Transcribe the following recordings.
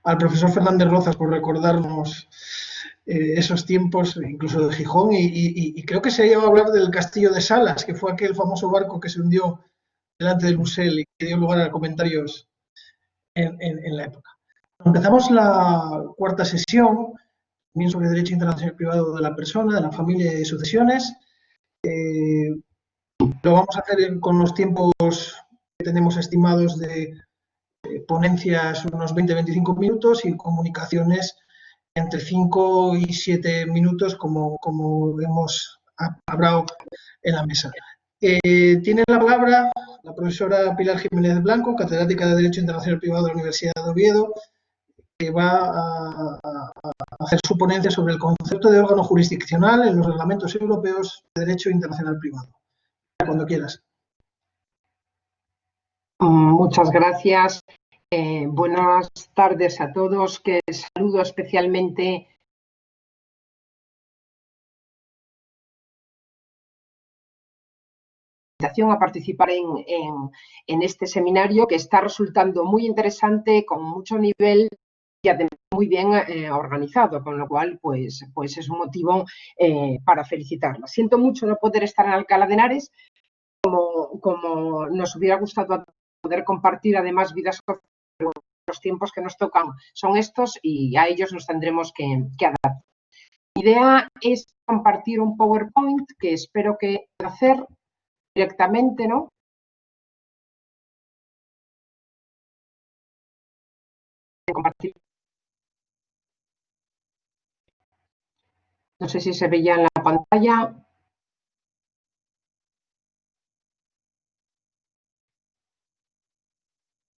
al profesor Fernández Rozas por recordarnos esos tiempos, incluso de Gijón, y creo que se ha llegado a hablar del Castillo de Salas, que fue aquel famoso barco que se hundió delante del Musel y que dio lugar a comentarios en la época. Empezamos la cuarta sesión, también sobre derecho internacional privado de la persona, de la familia y de sucesiones. Lo vamos a hacer con los tiempos que tenemos estimados de ponencias unos 20-25 minutos y comunicaciones entre 5 y 7 minutos, como hemos hablado en la mesa. Tiene la palabra la profesora Pilar Jiménez Blanco, catedrática de Derecho Internacional Privado de la Universidad de Oviedo, que va a hacer su ponencia sobre el concepto de órgano jurisdiccional en los reglamentos europeos de Derecho Internacional Privado. Cuando quieras. Muchas gracias. Buenas tardes a todos, que saludo especialmente a participar en este seminario, que está resultando muy interesante, con mucho nivel y además muy bien organizado, con lo cual pues es un motivo para felicitarla. Siento mucho no poder estar en Alcalá de Henares, como nos hubiera gustado poder compartir además vidas sociales. Los tiempos que nos tocan son estos y a ellos nos tendremos que adaptar. Mi idea es compartir un PowerPoint que espero que pueda hacer directamente, ¿no? Compartir. No sé si se veía en la pantalla.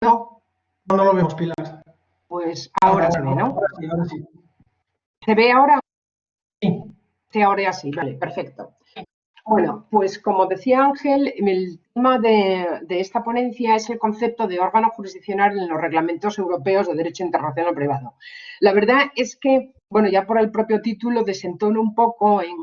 No. No lo vemos, Pilar. Pues ahora se ve, ¿no? Ahora sí. ¿Se ve ahora? Sí. Sí, ahora sí, vale, perfecto. Bueno, pues como decía Ángel, el tema de esta ponencia es el concepto de órgano jurisdiccional en los reglamentos europeos de derecho internacional privado. La verdad es que, bueno, ya por el propio título desentona un poco en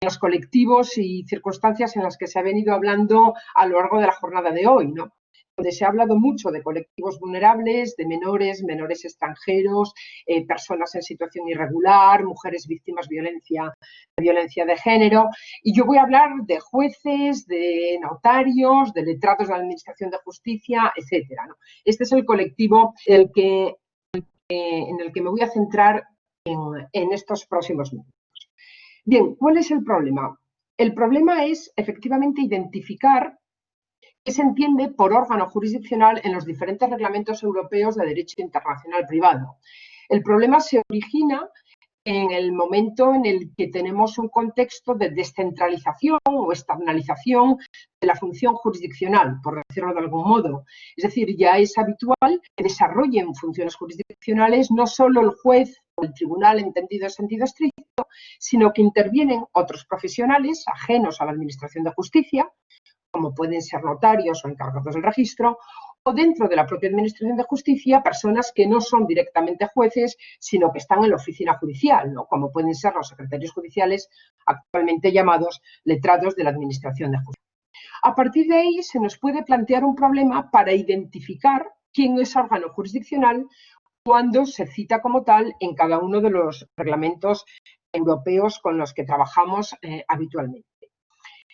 los colectivos y circunstancias en las que se ha venido hablando a lo largo de la jornada de hoy, ¿no? Donde se ha hablado mucho de colectivos vulnerables, de menores extranjeros, personas en situación irregular, mujeres víctimas de violencia de género. Y yo voy a hablar de jueces, de notarios, de letrados de la Administración de Justicia, etcétera, ¿no? Este es el colectivo en el que me voy a centrar en estos próximos minutos. Bien, ¿cuál es el problema? El problema es efectivamente identificar qué se entiende por órgano jurisdiccional en los diferentes reglamentos europeos de derecho internacional privado. El problema se origina en el momento en el que tenemos un contexto de descentralización o externalización de la función jurisdiccional, por decirlo de algún modo. Es decir, ya es habitual que desarrollen funciones jurisdiccionales no solo el juez o el tribunal entendido en sentido estricto, sino que intervienen otros profesionales ajenos a la Administración de Justicia, como pueden ser notarios o encargados del registro, o dentro de la propia Administración de Justicia, personas que no son directamente jueces, sino que están en la oficina judicial, ¿no? Como pueden ser los secretarios judiciales, actualmente llamados letrados de la Administración de Justicia. A partir de ahí se nos puede plantear un problema para identificar quién es órgano jurisdiccional cuando se cita como tal en cada uno de los reglamentos europeos con los que trabajamos habitualmente.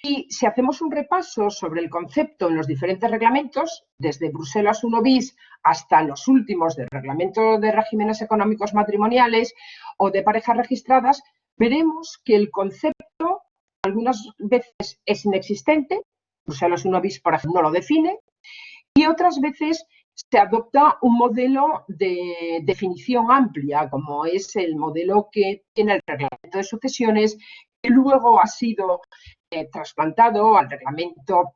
Y si hacemos un repaso sobre el concepto en los diferentes reglamentos, desde Bruselas I bis hasta los últimos del Reglamento de Regímenes Económicos Matrimoniales o de parejas registradas, veremos que el concepto algunas veces es inexistente, Bruselas I bis, por ejemplo, no lo define, y otras veces se adopta un modelo de definición amplia, como es el modelo que tiene el Reglamento de Sucesiones, que luego ha sido trasplantado al reglamento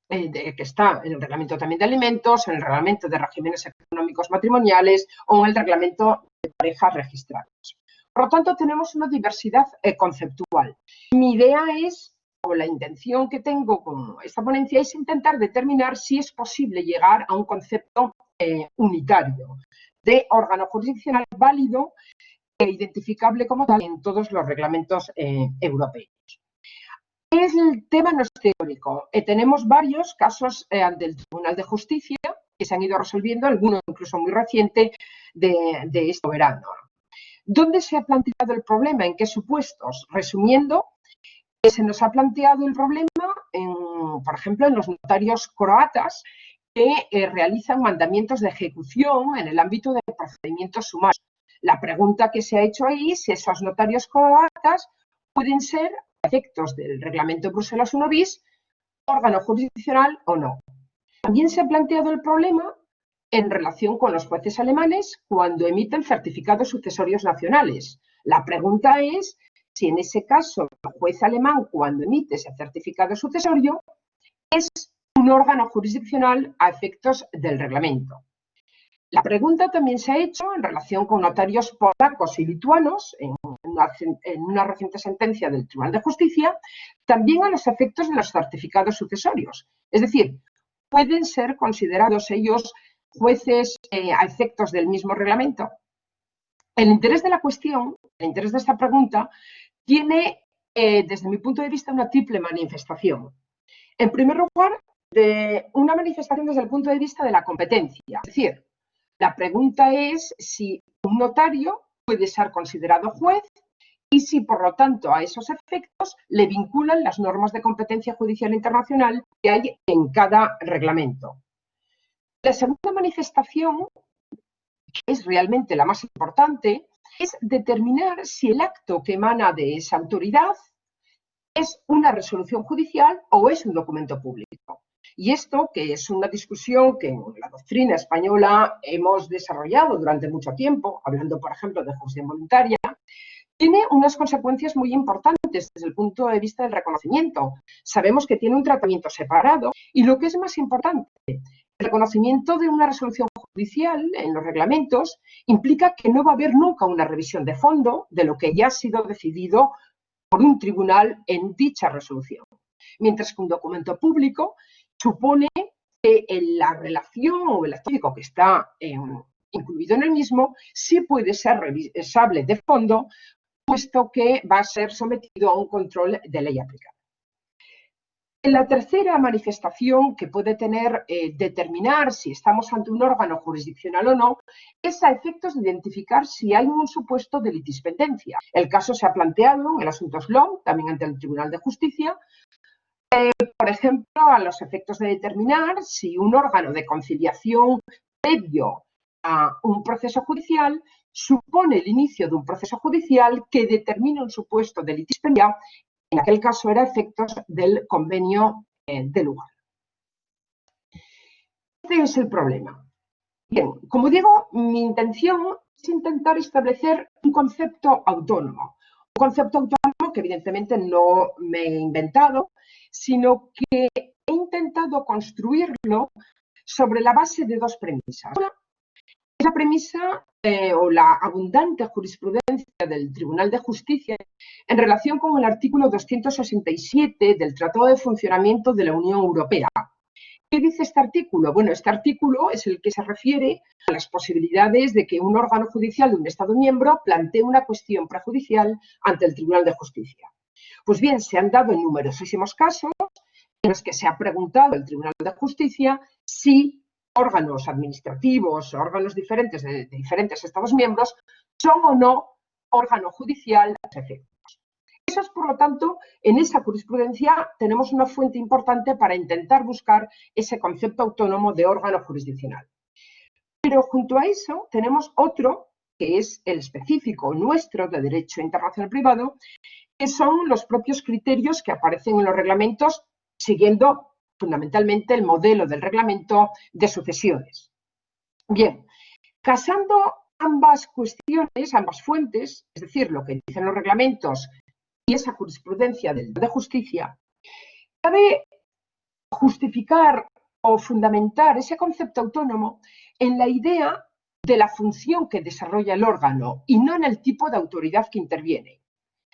que está en el reglamento también de alimentos, en el reglamento de regímenes económicos matrimoniales o en el reglamento de parejas registradas. Por lo tanto, tenemos una diversidad conceptual. Mi idea es, o la intención que tengo con esta ponencia, es intentar determinar si es posible llegar a un concepto unitario de órgano jurisdiccional válido e identificable como tal en todos los reglamentos europeos. El tema no es teórico. Tenemos varios casos ante el Tribunal de Justicia que se han ido resolviendo, alguno incluso muy reciente de este verano. ¿Dónde se ha planteado el problema? ¿En qué supuestos? Resumiendo, se nos ha planteado el problema, por ejemplo, en los notarios croatas que realizan mandamientos de ejecución en el ámbito de procedimientos sumarios. La pregunta que se ha hecho ahí es si esos notarios croatas pueden ser, a efectos del reglamento Bruselas 1 bis, órgano jurisdiccional o no. También se ha planteado el problema en relación con los jueces alemanes cuando emiten certificados sucesorios nacionales. La pregunta es si en ese caso el juez alemán, cuando emite ese certificado sucesorio, es un órgano jurisdiccional a efectos del reglamento. La pregunta también se ha hecho en relación con notarios polacos y lituanos, en una reciente sentencia del Tribunal de Justicia, también a los efectos de los certificados sucesorios. Es decir, ¿pueden ser considerados ellos jueces a efectos del mismo reglamento? El interés de la cuestión, el interés de esta pregunta, tiene, desde mi punto de vista, una triple manifestación. En primer lugar, una manifestación desde el punto de vista de la competencia. Es decir, la pregunta es si un notario puede ser considerado juez y si, por lo tanto, a esos efectos le vinculan las normas de competencia judicial internacional que hay en cada reglamento. La segunda manifestación, que es realmente la más importante, es determinar si el acto que emana de esa autoridad es una resolución judicial o es un documento público. Y esto, que es una discusión que en la doctrina española hemos desarrollado durante mucho tiempo, hablando, por ejemplo, de justicia voluntaria, tiene unas consecuencias muy importantes desde el punto de vista del reconocimiento. Sabemos que tiene un tratamiento separado y, lo que es más importante, el reconocimiento de una resolución judicial en los reglamentos implica que no va a haber nunca una revisión de fondo de lo que ya ha sido decidido por un tribunal en dicha resolución. Mientras que un documento público supone que la relación o el acto que está incluido en el mismo sí puede ser revisable de fondo, puesto que va a ser sometido a un control de ley aplicable. La tercera manifestación que puede tener determinar si estamos ante un órgano jurisdiccional o no es a efectos de identificar si hay un supuesto de litispendencia. El caso se ha planteado en el asunto Slom, también ante el Tribunal de Justicia, por ejemplo, a los efectos de determinar si un órgano de conciliación previo a un proceso judicial supone el inicio de un proceso judicial que determina un supuesto de litispendencia. En aquel caso era efectos del convenio de lugar. Este es el problema. Bien, como digo, mi intención es intentar establecer un concepto autónomo. Un concepto autónomo que evidentemente no me he inventado, sino que he intentado construirlo sobre la base de dos premisas. Una es la premisa o la abundante jurisprudencia del Tribunal de Justicia en relación con el artículo 267 del Tratado de Funcionamiento de la Unión Europea. ¿Qué dice este artículo? Bueno, este artículo es el que se refiere a las posibilidades de que un órgano judicial de un Estado miembro plantee una cuestión prejudicial ante el Tribunal de Justicia. Pues bien, se han dado en numerosísimos casos en los que se ha preguntado al Tribunal de Justicia si órganos administrativos o órganos diferentes de diferentes Estados miembros son o no órgano judicial a efectos. Eso es, por lo tanto, en esa jurisprudencia tenemos una fuente importante para intentar buscar ese concepto autónomo de órgano jurisdiccional. Pero junto a eso tenemos otro, que es el específico nuestro de derecho internacional privado, que son los propios criterios que aparecen en los reglamentos siguiendo fundamentalmente el modelo del reglamento de sucesiones. Bien, casando ambas cuestiones, ambas fuentes, es decir, lo que dicen los reglamentos y esa jurisprudencia de justicia, cabe justificar o fundamentar ese concepto autónomo en la idea de la función que desarrolla el órgano y no en el tipo de autoridad que interviene.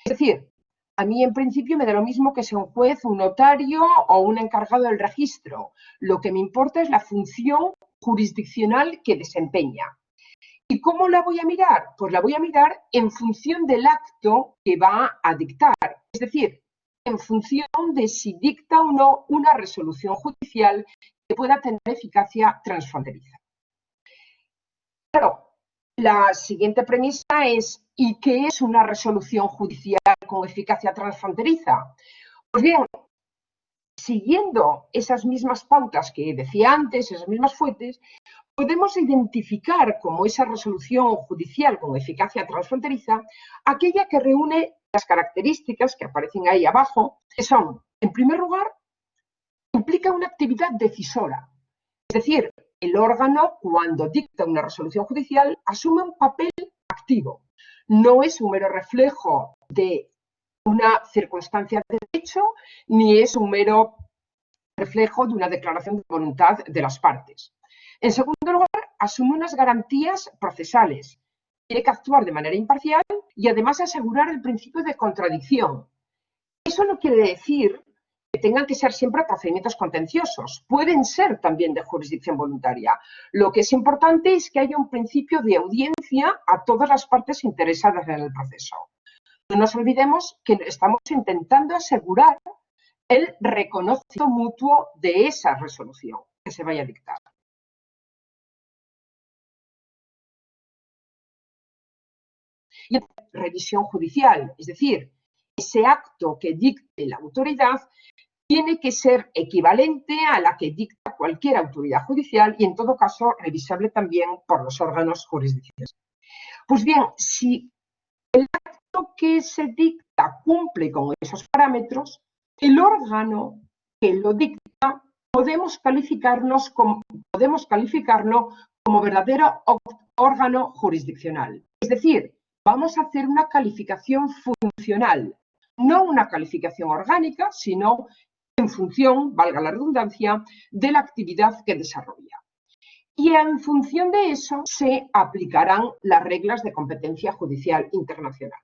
Es decir, a mí en principio me da lo mismo que sea un juez, un notario o un encargado del registro. Lo que me importa es la función jurisdiccional que desempeña. ¿Y cómo la voy a mirar? Pues la voy a mirar en función del acto que va a dictar. Es decir, en función de si dicta o no una resolución judicial que pueda tener eficacia transfronteriza. Claro, la siguiente premisa es, ¿y qué es una resolución judicial con eficacia transfronteriza? Pues bien, siguiendo esas mismas pautas que decía antes, esas mismas fuentes, podemos identificar como esa resolución judicial con eficacia transfronteriza aquella que reúne las características que aparecen ahí abajo, que son, en primer lugar, implica una actividad decisora. Es decir, el órgano, cuando dicta una resolución judicial, asume un papel activo. No es un mero reflejo de una circunstancia de derecho, ni es un mero reflejo de una declaración de voluntad de las partes. En segundo lugar, asume unas garantías procesales. Tiene que actuar de manera imparcial y además asegurar el principio de contradicción. Eso no quiere decir que tengan que ser siempre procedimientos contenciosos. Pueden ser también de jurisdicción voluntaria. Lo que es importante es que haya un principio de audiencia a todas las partes interesadas en el proceso. No nos olvidemos que estamos intentando asegurar el reconocimiento mutuo de esa resolución que se vaya a dictar. Y revisión judicial, es decir, ese acto que dicte la autoridad tiene que ser equivalente a la que dicta cualquier autoridad judicial y, en todo caso, revisable también por los órganos jurisdiccionales. Pues bien, si el acto que se dicta cumple con esos parámetros, el órgano que lo dicta podemos calificarlo como verdadero órgano jurisdiccional. Es decir, vamos a hacer una calificación funcional, no una calificación orgánica, sino en función, valga la redundancia, de la actividad que desarrolla. Y en función de eso se aplicarán las reglas de competencia judicial internacional.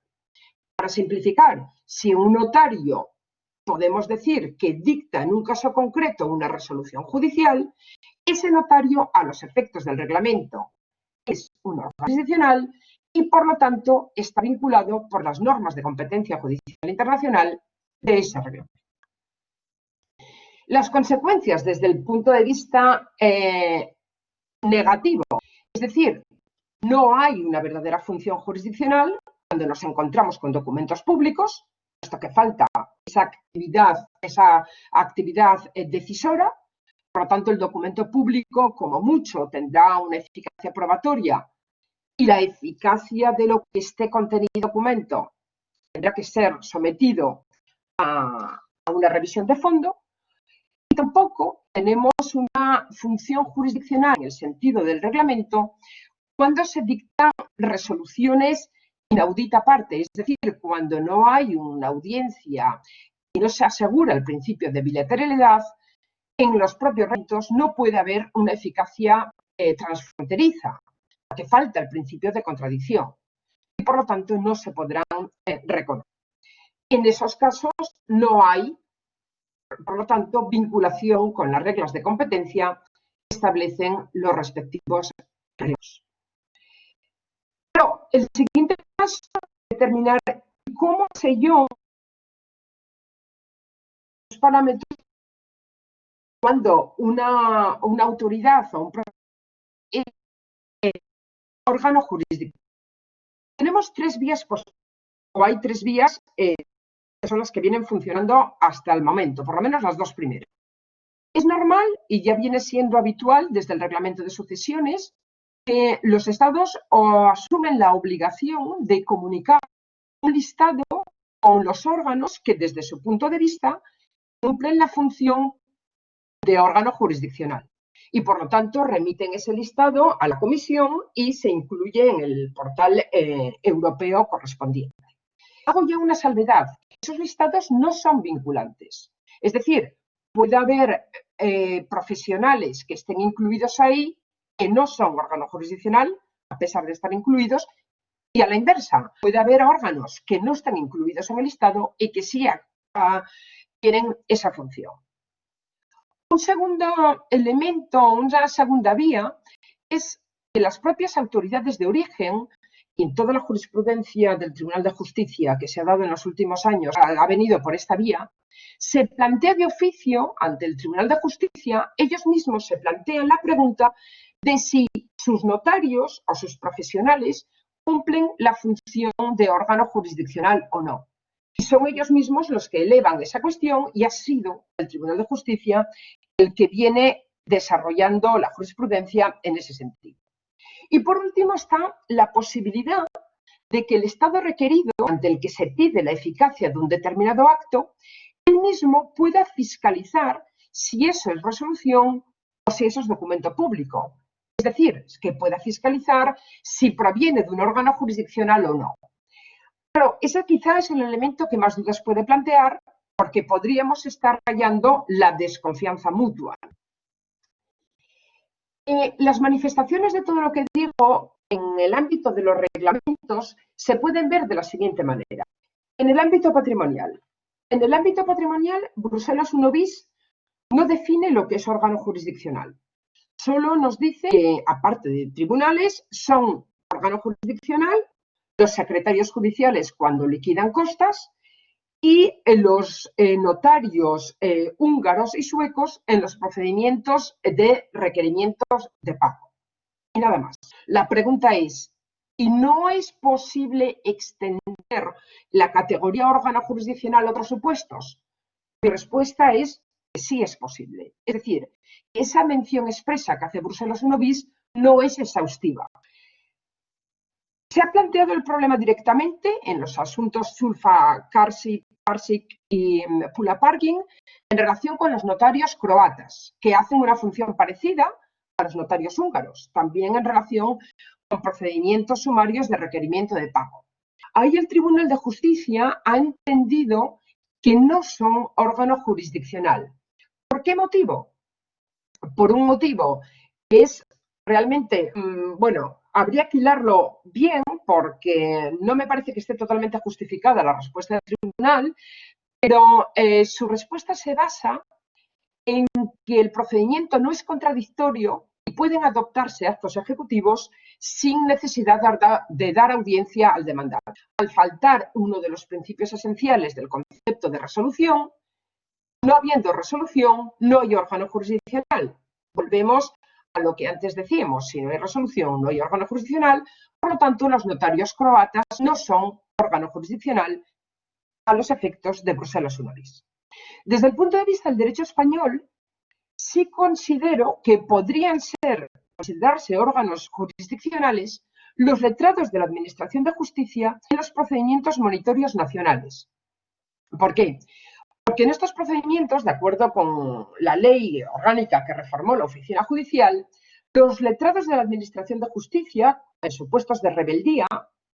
Para simplificar, si un notario podemos decir que dicta en un caso concreto una resolución judicial, ese notario, a los efectos del reglamento, es un órgano jurisdiccional y, por lo tanto, está vinculado por las normas de competencia judicial internacional de ese reglamento. Las consecuencias desde el punto de vista negativo, es decir, no hay una verdadera función jurisdiccional cuando nos encontramos con documentos públicos, puesto que falta esa actividad decisora. Por lo tanto, el documento público, como mucho, tendrá una eficacia probatoria y la eficacia de lo que esté contenido en el documento tendrá que ser sometido a una revisión de fondo. Y tampoco tenemos una función jurisdiccional en el sentido del reglamento cuando se dictan resoluciones inaudita parte, es decir, cuando no hay una audiencia y no se asegura el principio de bilateralidad, en los propios reglamentos no puede haber una eficacia transfronteriza, porque falta el principio de contradicción y por lo tanto no se podrán reconocer. En esos casos no hay, por lo tanto, vinculación con las reglas de competencia que establecen los respectivos reglados. Pero el siguiente paso es determinar cómo sé yo los parámetros cuando una autoridad o un órgano jurisdiccional. Tenemos tres vías posibles, o hay tres vías que son las que vienen funcionando hasta el momento, por lo menos las dos primeras. Es normal y ya viene siendo habitual desde el reglamento de sucesiones que los estados asumen la obligación de comunicar un listado con los órganos que desde su punto de vista cumplen la función de órgano jurisdiccional y por lo tanto remiten ese listado a la comisión y se incluye en el portal europeo correspondiente. Hago ya una salvedad, esos listados no son vinculantes, es decir, puede haber profesionales que estén incluidos ahí que no son órgano jurisdiccional a pesar de estar incluidos. Y a la inversa, puede haber órganos que no están incluidos en el listado y que sí tienen esa función. Un segundo elemento, una segunda vía, es que las propias autoridades de origen y en toda la jurisprudencia del Tribunal de Justicia que se ha dado en los últimos años ha venido por esta vía, se plantea de oficio ante el Tribunal de Justicia, ellos mismos se plantean la pregunta de si sus notarios o sus profesionales cumplen la función de órgano jurisdiccional o no. Y son ellos mismos los que elevan esa cuestión y ha sido el Tribunal de Justicia el que viene desarrollando la jurisprudencia en ese sentido. Y por último está la posibilidad de que el Estado requerido, ante el que se pide la eficacia de un determinado acto, él mismo pueda fiscalizar si eso es resolución o si eso es documento público. Es decir, que pueda fiscalizar si proviene de un órgano jurisdiccional o no. Pero ese quizá es el elemento que más dudas puede plantear, porque podríamos estar rayando la desconfianza mutua. Las manifestaciones de todo lo que digo en el ámbito de los reglamentos se pueden ver de la siguiente manera. En el ámbito patrimonial. En el ámbito patrimonial, Bruselas 1 bis no define lo que es órgano jurisdiccional. Solo nos dice que, aparte de tribunales, son órgano jurisdiccional los secretarios judiciales cuando liquidan costas y los notarios húngaros y suecos en los procedimientos de requerimientos de pago. Y nada más. La pregunta es, ¿y no es posible extender la categoría órgano jurisdiccional a otros supuestos? Mi respuesta es que sí es posible. Es decir, esa mención expresa que hace Bruselas 1 bis no es exhaustiva. Se ha planteado el problema directamente en los asuntos Sulfa, Karsic y Pula-Pargin en relación con los notarios croatas, que hacen una función parecida a los notarios húngaros, también en relación con procedimientos sumarios de requerimiento de pago. Ahí el Tribunal de Justicia ha entendido que no son órgano jurisdiccional. ¿Por qué motivo? Por un motivo que es realmente, bueno, habría que hilarlo bien porque no me parece que esté totalmente justificada la respuesta del tribunal, pero su respuesta se basa en que el procedimiento no es contradictorio y pueden adoptarse actos ejecutivos sin necesidad de dar audiencia al demandado. Al faltar uno de los principios esenciales del concepto de resolución, no habiendo resolución, no hay órgano jurisdiccional. Volvemos a lo que antes decíamos, si no hay resolución, no hay órgano jurisdiccional, por lo tanto, los notarios croatas no son órgano jurisdiccional a los efectos de Bruselas 1 bis. Desde el punto de vista del derecho español, sí considero que podrían considerarse órganos jurisdiccionales los letrados de la Administración de Justicia en los procedimientos monitorios nacionales. ¿Por qué? Porque en estos procedimientos, de acuerdo con la ley orgánica que reformó la oficina judicial, los letrados de la Administración de Justicia, en supuestos de rebeldía,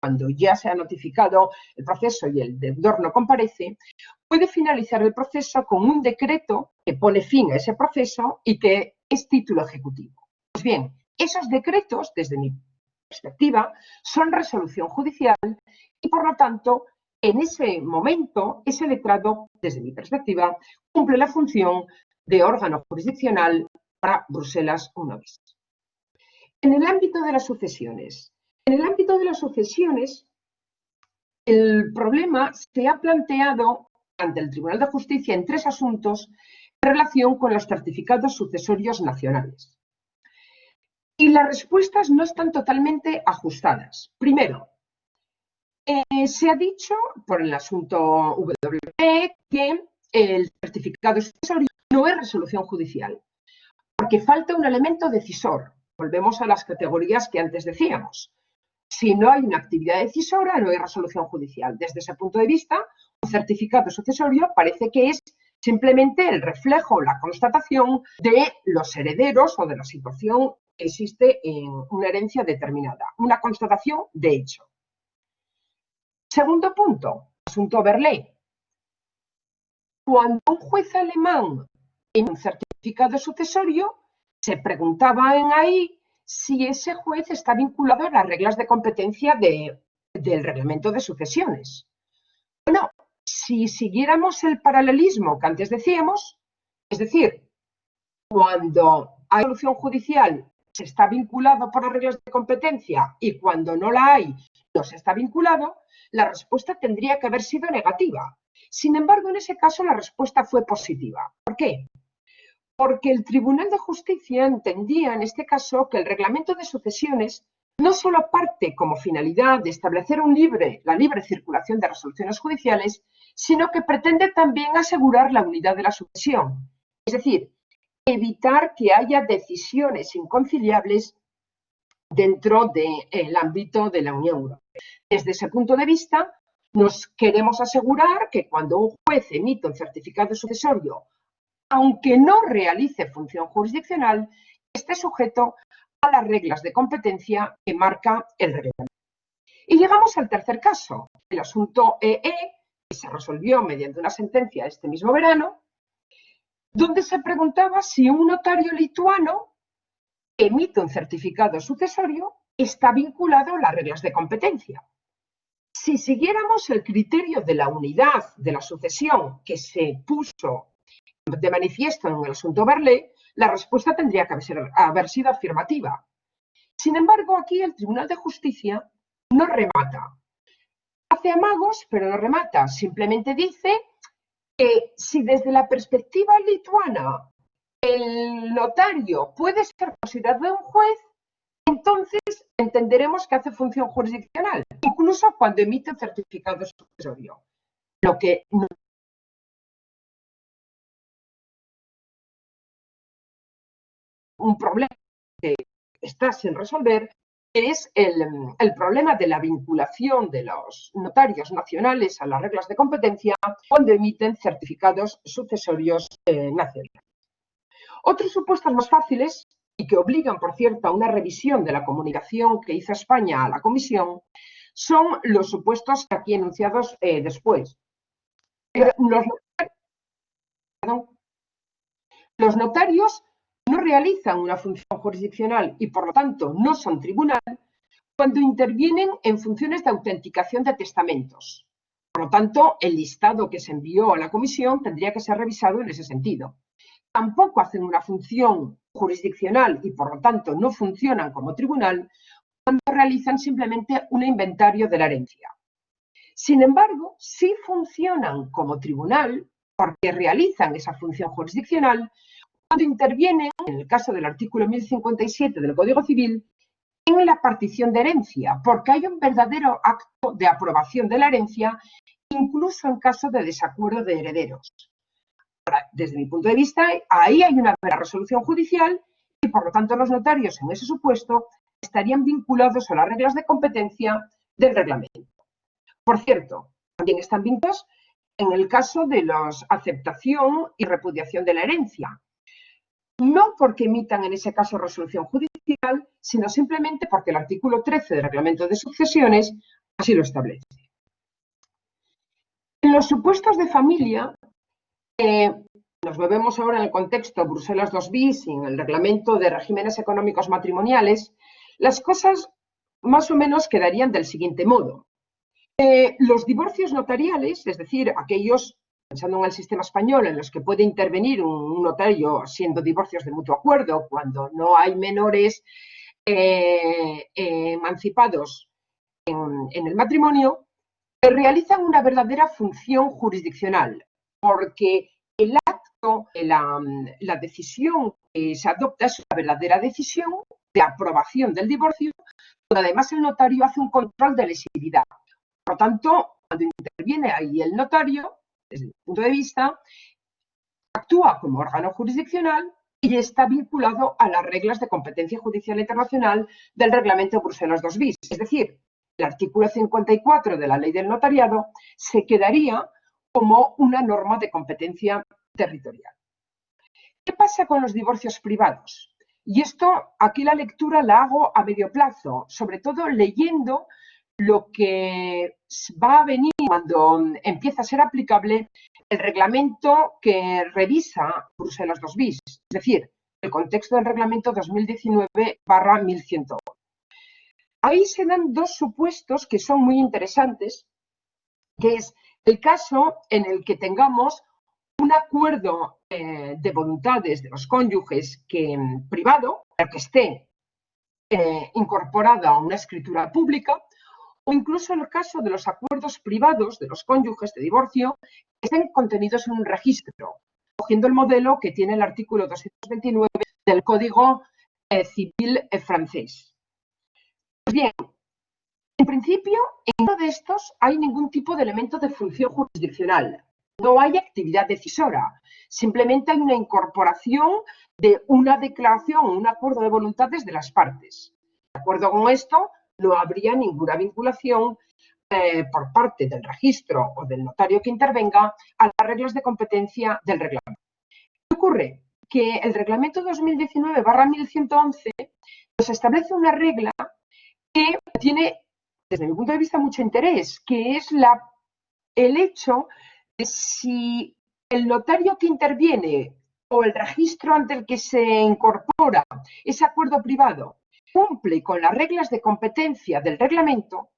cuando ya se ha notificado el proceso y el deudor no comparece, puede finalizar el proceso con un decreto que pone fin a ese proceso y que es título ejecutivo. Pues bien, esos decretos, desde mi perspectiva, son resolución judicial y, por lo tanto, en ese momento, ese letrado, desde mi perspectiva, cumple la función de órgano jurisdiccional para Bruselas 1 bis. En el ámbito de las sucesiones. En el ámbito de las sucesiones, el problema se ha planteado ante el Tribunal de Justicia en 3 asuntos en relación con los certificados sucesorios nacionales. Y las respuestas no están totalmente ajustadas. Primero, se ha dicho por el asunto WP que el certificado sucesorio no es resolución judicial, porque falta un elemento decisor. Volvemos a las categorías que antes decíamos. Si no hay una actividad decisora, no hay resolución judicial. Desde ese punto de vista, un certificado sucesorio parece que es simplemente el reflejo, la constatación de los herederos o de la situación que existe en una herencia determinada. Una constatación de hecho. Segundo punto, asunto Berlé. Cuando un juez alemán en un certificado sucesorio, se preguntaba ahí si ese juez está vinculado a las reglas de competencia del reglamento de sucesiones. Bueno, si siguiéramos el paralelismo que antes decíamos, es decir, cuando hay resolución judicial está vinculado por las reglas de competencia y cuando no la hay, no se está vinculado, la respuesta tendría que haber sido negativa. Sin embargo, en ese caso la respuesta fue positiva. ¿Por qué? Porque el Tribunal de Justicia entendía en este caso que el reglamento de sucesiones no solo parte como finalidad de establecer la libre circulación de resoluciones judiciales, sino que pretende también asegurar la unidad de la sucesión. Es decir, evitar que haya decisiones inconciliables dentro del ámbito de la Unión Europea. Desde ese punto de vista, nos queremos asegurar que cuando un juez emite un certificado sucesorio, aunque no realice función jurisdiccional, esté sujeto a las reglas de competencia que marca el reglamento. Y llegamos al tercer caso, el asunto EE, que se resolvió mediante una sentencia este mismo verano, donde se preguntaba si un notario lituano que emite un certificado sucesorio está vinculado a las reglas de competencia. Si siguiéramos el criterio de la unidad de la sucesión que se puso de manifiesto en el asunto Berlé, la respuesta tendría que haber sido afirmativa. Sin embargo, aquí el Tribunal de Justicia no remata. Hace amagos, pero no remata. Simplemente dice que si desde la perspectiva lituana el notario puede ser considerado un juez, entonces entenderemos que hace función jurisdiccional, incluso cuando emite un certificado sucesorio. Lo que no un problema que está sin resolver es el problema de la vinculación de los notarios nacionales a las reglas de competencia cuando emiten certificados sucesorios nacionales. Otros supuestos más fáciles y que obligan, por cierto, a una revisión de la comunicación que hizo España a la Comisión son los supuestos aquí enunciados después. Los notarios no realizan una función jurisdiccional y, por lo tanto, no son tribunal cuando intervienen en funciones de autenticación de testamentos. Por lo tanto, el listado que se envió a la Comisión tendría que ser revisado en ese sentido. Tampoco hacen una función jurisdiccional y, por lo tanto, no funcionan como tribunal cuando realizan simplemente un inventario de la herencia. Sin embargo, sí funcionan como tribunal porque realizan esa función jurisdiccional cuando intervienen, en el caso del artículo 1057 del Código Civil, en la partición de herencia, porque hay un verdadero acto de aprobación de la herencia, incluso en caso de desacuerdo de herederos. Ahora, desde mi punto de vista, ahí hay una resolución judicial y, por lo tanto, los notarios en ese supuesto estarían vinculados a las reglas de competencia del reglamento. Por cierto, también están vinculados en el caso de la aceptación y repudiación de la herencia. No porque emitan en ese caso resolución judicial, sino simplemente porque el artículo 13 del Reglamento de Sucesiones así lo establece. En los supuestos de familia, nos movemos ahora en el contexto Bruselas II bis y en el Reglamento de Regímenes Económicos Matrimoniales, las cosas más o menos quedarían del siguiente modo. Los divorcios notariales, es decir, aquellos, pensando en el sistema español, en los que puede intervenir un notario siendo divorcios de mutuo acuerdo, cuando no hay menores emancipados en el matrimonio, realizan una verdadera función jurisdiccional, porque el acto, la decisión que se adopta es una verdadera decisión de aprobación del divorcio, donde además el notario hace un control de lesividad. Por lo tanto, cuando interviene ahí el notario, desde mi punto de vista, actúa como órgano jurisdiccional y está vinculado a las reglas de competencia judicial internacional del Reglamento Bruselas II bis. Es decir, el artículo 54 de la Ley del Notariado se quedaría como una norma de competencia territorial. ¿Qué pasa con los divorcios privados? Y esto, aquí la lectura la hago a medio plazo, sobre todo leyendo lo que va a venir cuando empieza a ser aplicable el reglamento que revisa Bruselas II bis, es decir, el contexto del reglamento 2019/1101. Ahí se dan dos supuestos que son muy interesantes, que es el caso en el que tengamos un acuerdo de voluntades de los cónyuges privado, pero que esté incorporada a una escritura pública, o incluso en el caso de los acuerdos privados de los cónyuges de divorcio que estén contenidos en un registro, cogiendo el modelo que tiene el artículo 229 del Código Civil francés. Pues bien, en principio, en uno de estos hay ningún tipo de elemento de función jurisdiccional. No hay actividad decisora. Simplemente hay una incorporación de una declaración, un acuerdo de voluntades de las partes. De acuerdo con esto, no habría ninguna vinculación por parte del registro o del notario que intervenga a las reglas de competencia del reglamento. ¿Qué ocurre? Que el reglamento 2019/1111 nos establece una regla que tiene, desde mi punto de vista, mucho interés, que es el hecho de si el notario que interviene o el registro ante el que se incorpora ese acuerdo privado cumple con las reglas de competencia del reglamento,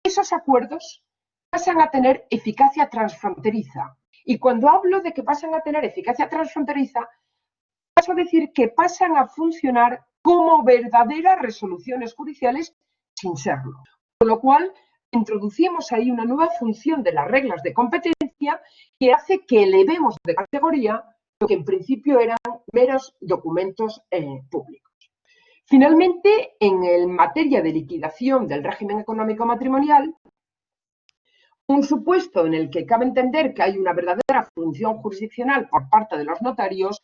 esos acuerdos pasan a tener eficacia transfronteriza. Y cuando hablo de que pasan a tener eficacia transfronteriza, paso a decir que pasan a funcionar como verdaderas resoluciones judiciales sin serlo. Con lo cual, introducimos ahí una nueva función de las reglas de competencia que hace que elevemos de categoría lo que en principio eran meros documentos públicos. Finalmente, en materia de liquidación del régimen económico matrimonial, un supuesto en el que cabe entender que hay una verdadera función jurisdiccional por parte de los notarios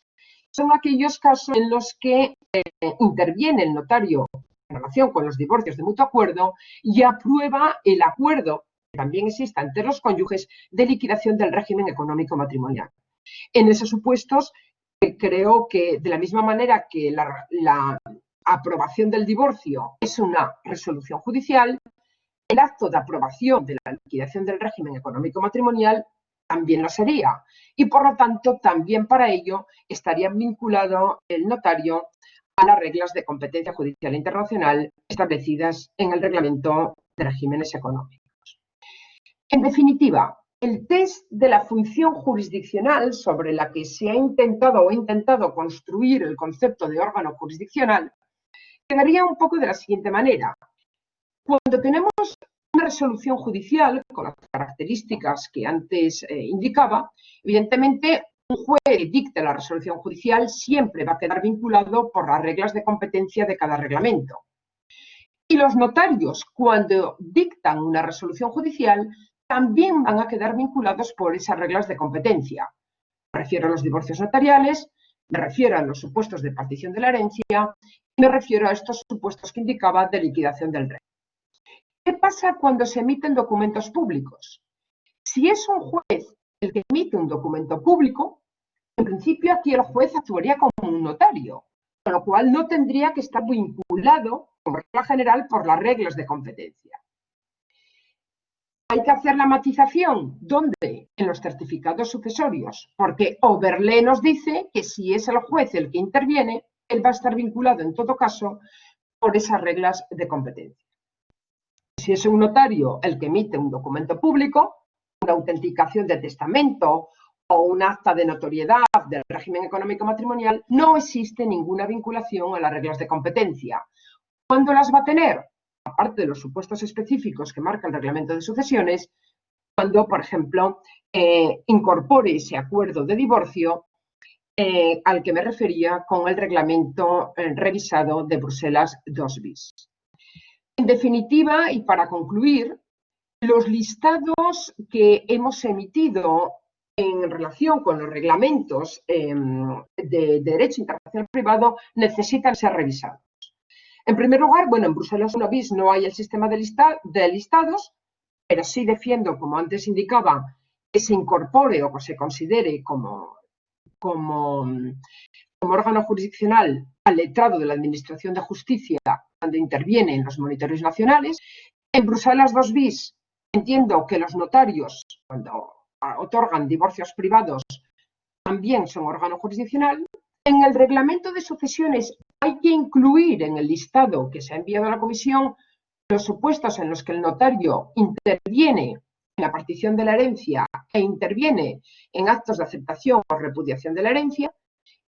son aquellos casos en los que interviene el notario en relación con los divorcios de mutuo acuerdo y aprueba el acuerdo que también existe entre los cónyuges de liquidación del régimen económico matrimonial. En esos supuestos, creo que de la misma manera que la aprobación del divorcio es una resolución judicial, el acto de aprobación de la liquidación del régimen económico matrimonial también lo sería. Y por lo tanto, también para ello estaría vinculado el notario a las reglas de competencia judicial internacional establecidas en el reglamento de regímenes económicos. En definitiva, el test de la función jurisdiccional sobre la que se ha intentado construir el concepto de órgano jurisdiccional quedaría un poco de la siguiente manera. Cuando tenemos una resolución judicial con las características que antes indicaba, evidentemente un juez que dicte la resolución judicial siempre va a quedar vinculado por las reglas de competencia de cada reglamento. Y los notarios, cuando dictan una resolución judicial, también van a quedar vinculados por esas reglas de competencia. Me refiero a los divorcios notariales, me refiero a los supuestos de partición de la herencia y me refiero a estos supuestos que indicaba de liquidación del régimen. ¿Qué pasa cuando se emiten documentos públicos? Si es un juez el que emite un documento público, en principio aquí el juez actuaría como un notario, con lo cual no tendría que estar vinculado, como regla general, por las reglas de competencia. Hay que hacer la matización. ¿Dónde? En los certificados sucesorios, porque Overle nos dice que si es el juez el que interviene, él va a estar vinculado en todo caso por esas reglas de competencia. Si es un notario el que emite un documento público, una autenticación de testamento o un acta de notoriedad del régimen económico matrimonial, no existe ninguna vinculación a las reglas de competencia. ¿Cuándo las va a tener? Aparte de los supuestos específicos que marca el reglamento de sucesiones, cuando, por ejemplo, incorpore ese acuerdo de divorcio al que me refería con el reglamento revisado de Bruselas 2 bis. En definitiva, y para concluir, los listados que hemos emitido en relación con los reglamentos de derecho internacional privado necesitan ser revisados. En primer lugar, bueno, en Bruselas 1 bis no hay el sistema de listados, pero sí defiendo, como antes indicaba, que se incorpore o que se considere como órgano jurisdiccional al letrado de la Administración de Justicia cuando intervienen los monitorios nacionales. En Bruselas 2 bis entiendo que los notarios, cuando otorgan divorcios privados, también son órgano jurisdiccional. En el reglamento de sucesiones hay que incluir en el listado que se ha enviado a la Comisión los supuestos en los que el notario interviene en la partición de la herencia e interviene en actos de aceptación o repudiación de la herencia.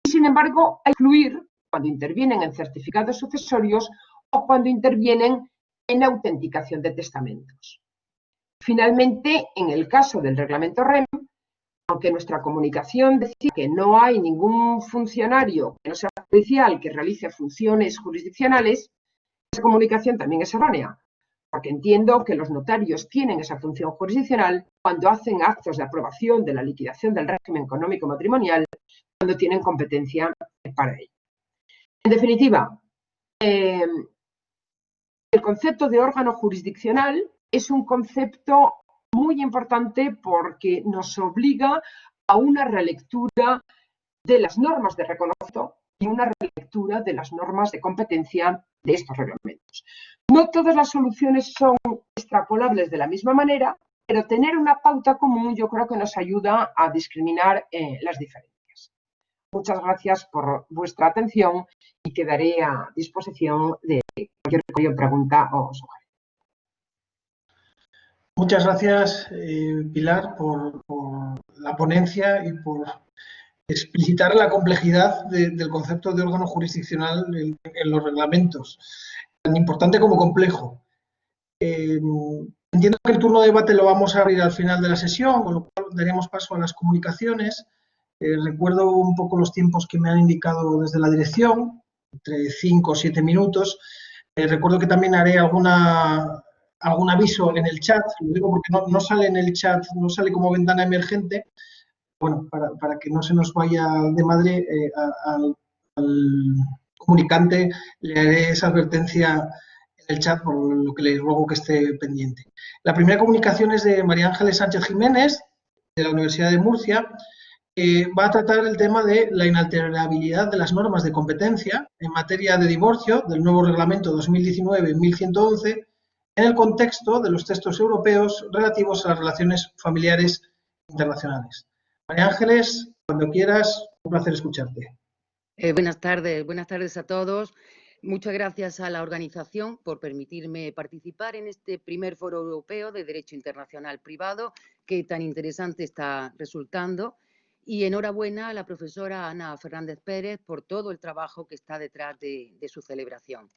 Y, sin embargo, hay que incluir, cuando intervienen en certificados sucesorios, o cuando intervienen en la autenticación de testamentos. Finalmente, en el caso del reglamento REM, aunque nuestra comunicación decía que no hay ningún funcionario que no sea judicial que realice funciones jurisdiccionales, esa comunicación también es errónea, porque entiendo que los notarios tienen esa función jurisdiccional cuando hacen actos de aprobación de la liquidación del régimen económico matrimonial, cuando tienen competencia para ello. En definitiva, el concepto de órgano jurisdiccional es un concepto muy importante porque nos obliga a una relectura de las normas de reconocimiento y una relectura de las normas de competencia de estos reglamentos. No todas las soluciones son extrapolables de la misma manera, pero tener una pauta común yo creo que nos ayuda a discriminar las diferencias. Muchas gracias por vuestra atención y quedaré a disposición de cualquier pregunta o sugerencia. Muchas gracias, Pilar, por la ponencia y por explicitar la complejidad del concepto de órgano jurisdiccional en los reglamentos, tan importante como complejo. Entiendo que el turno de debate lo vamos a abrir al final de la sesión, con lo cual daremos paso a las comunicaciones. Recuerdo un poco los tiempos que me han indicado desde la dirección, entre 5 o 7 minutos. Recuerdo que también haré algún aviso en el chat, lo digo porque no sale en el chat, no sale como ventana emergente. Bueno, para que no se nos vaya de madre, al comunicante le haré esa advertencia en el chat, por lo que le ruego que esté pendiente. La primera comunicación es de María Ángeles Sánchez Jiménez, de la Universidad de Murcia, que va a tratar el tema de la inalterabilidad de las normas de competencia en materia de divorcio del nuevo reglamento 2019-1111 en el contexto de los textos europeos relativos a las relaciones familiares internacionales. María Ángeles, cuando quieras, un placer escucharte. Buenas tardes a todos. Muchas gracias a la organización por permitirme participar en este primer foro europeo de Derecho Internacional Privado, que tan interesante está resultando. Y enhorabuena a la profesora Ana Fernández Pérez por todo el trabajo que está detrás de su celebración.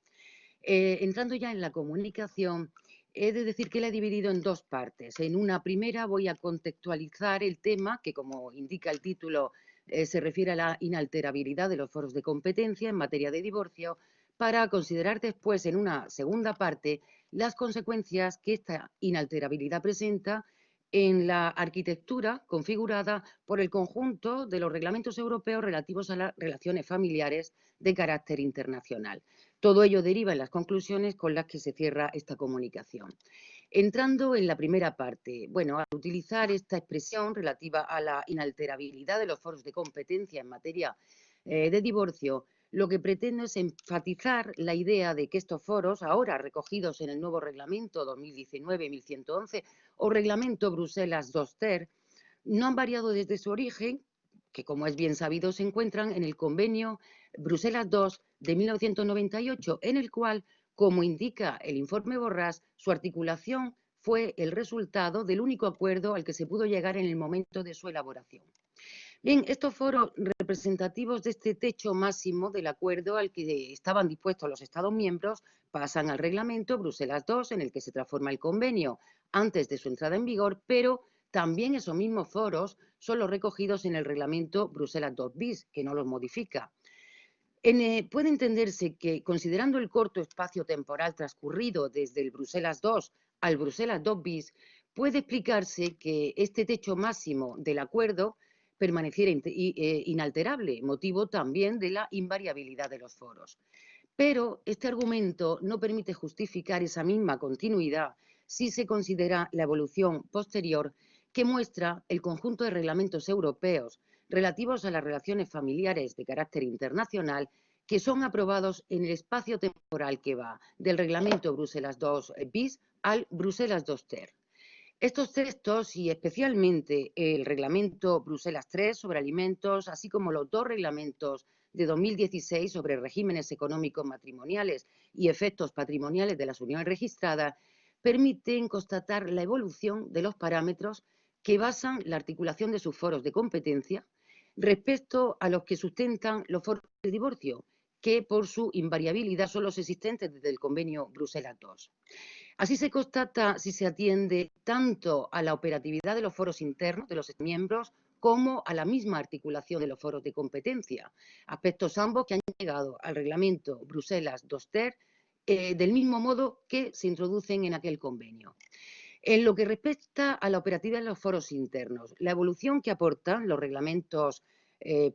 Entrando ya en la comunicación, he de decir que la he dividido en dos partes. En una primera voy a contextualizar el tema, que como indica el título, se refiere a la inalterabilidad de los foros de competencia en materia de divorcio, para considerar después, en una segunda parte, las consecuencias que esta inalterabilidad presenta en la arquitectura configurada por el conjunto de los reglamentos europeos relativos a las relaciones familiares de carácter internacional. Todo ello deriva en las conclusiones con las que se cierra esta comunicación. Entrando en la primera parte, bueno, al utilizar esta expresión relativa a la inalterabilidad de los foros de competencia en materia de divorcio, lo que pretendo es enfatizar la idea de que estos foros, ahora recogidos en el nuevo reglamento 2019-1111 o reglamento Bruselas II-TER, no han variado desde su origen, que como es bien sabido se encuentran en el convenio Bruselas II de 1998, en el cual, como indica el informe Borràs, su articulación fue el resultado del único acuerdo al que se pudo llegar en el momento de su elaboración. Bien, estos foros representativos de este techo máximo del acuerdo al que estaban dispuestos los Estados miembros pasan al reglamento Bruselas II, en el que se transforma el convenio antes de su entrada en vigor, pero también esos mismos foros son los recogidos en el reglamento Bruselas II bis, que no los modifica. Puede entenderse que, considerando el corto espacio temporal transcurrido desde el Bruselas II al Bruselas II bis, puede explicarse que este techo máximo del acuerdo permaneciera inalterable, motivo también de la invariabilidad de los foros. Pero este argumento no permite justificar esa misma continuidad si se considera la evolución posterior que muestra el conjunto de reglamentos europeos relativos a las relaciones familiares de carácter internacional que son aprobados en el espacio temporal que va del reglamento Bruselas II bis al Bruselas II ter. Estos textos, y especialmente el reglamento Bruselas III sobre alimentos, así como los dos reglamentos de 2016 sobre regímenes económicos matrimoniales y efectos patrimoniales de las uniones registradas, permiten constatar la evolución de los parámetros que basan la articulación de sus foros de competencia respecto a los que sustentan los foros de divorcio, que por su invariabilidad son los existentes desde el convenio Bruselas II. Así se constata si se atiende tanto a la operatividad de los foros internos de los miembros como a la misma articulación de los foros de competencia, aspectos ambos que han llegado al reglamento Bruselas II del mismo modo que se introducen en aquel convenio. En lo que respecta a la operatividad de los foros internos, la evolución que aportan los reglamentos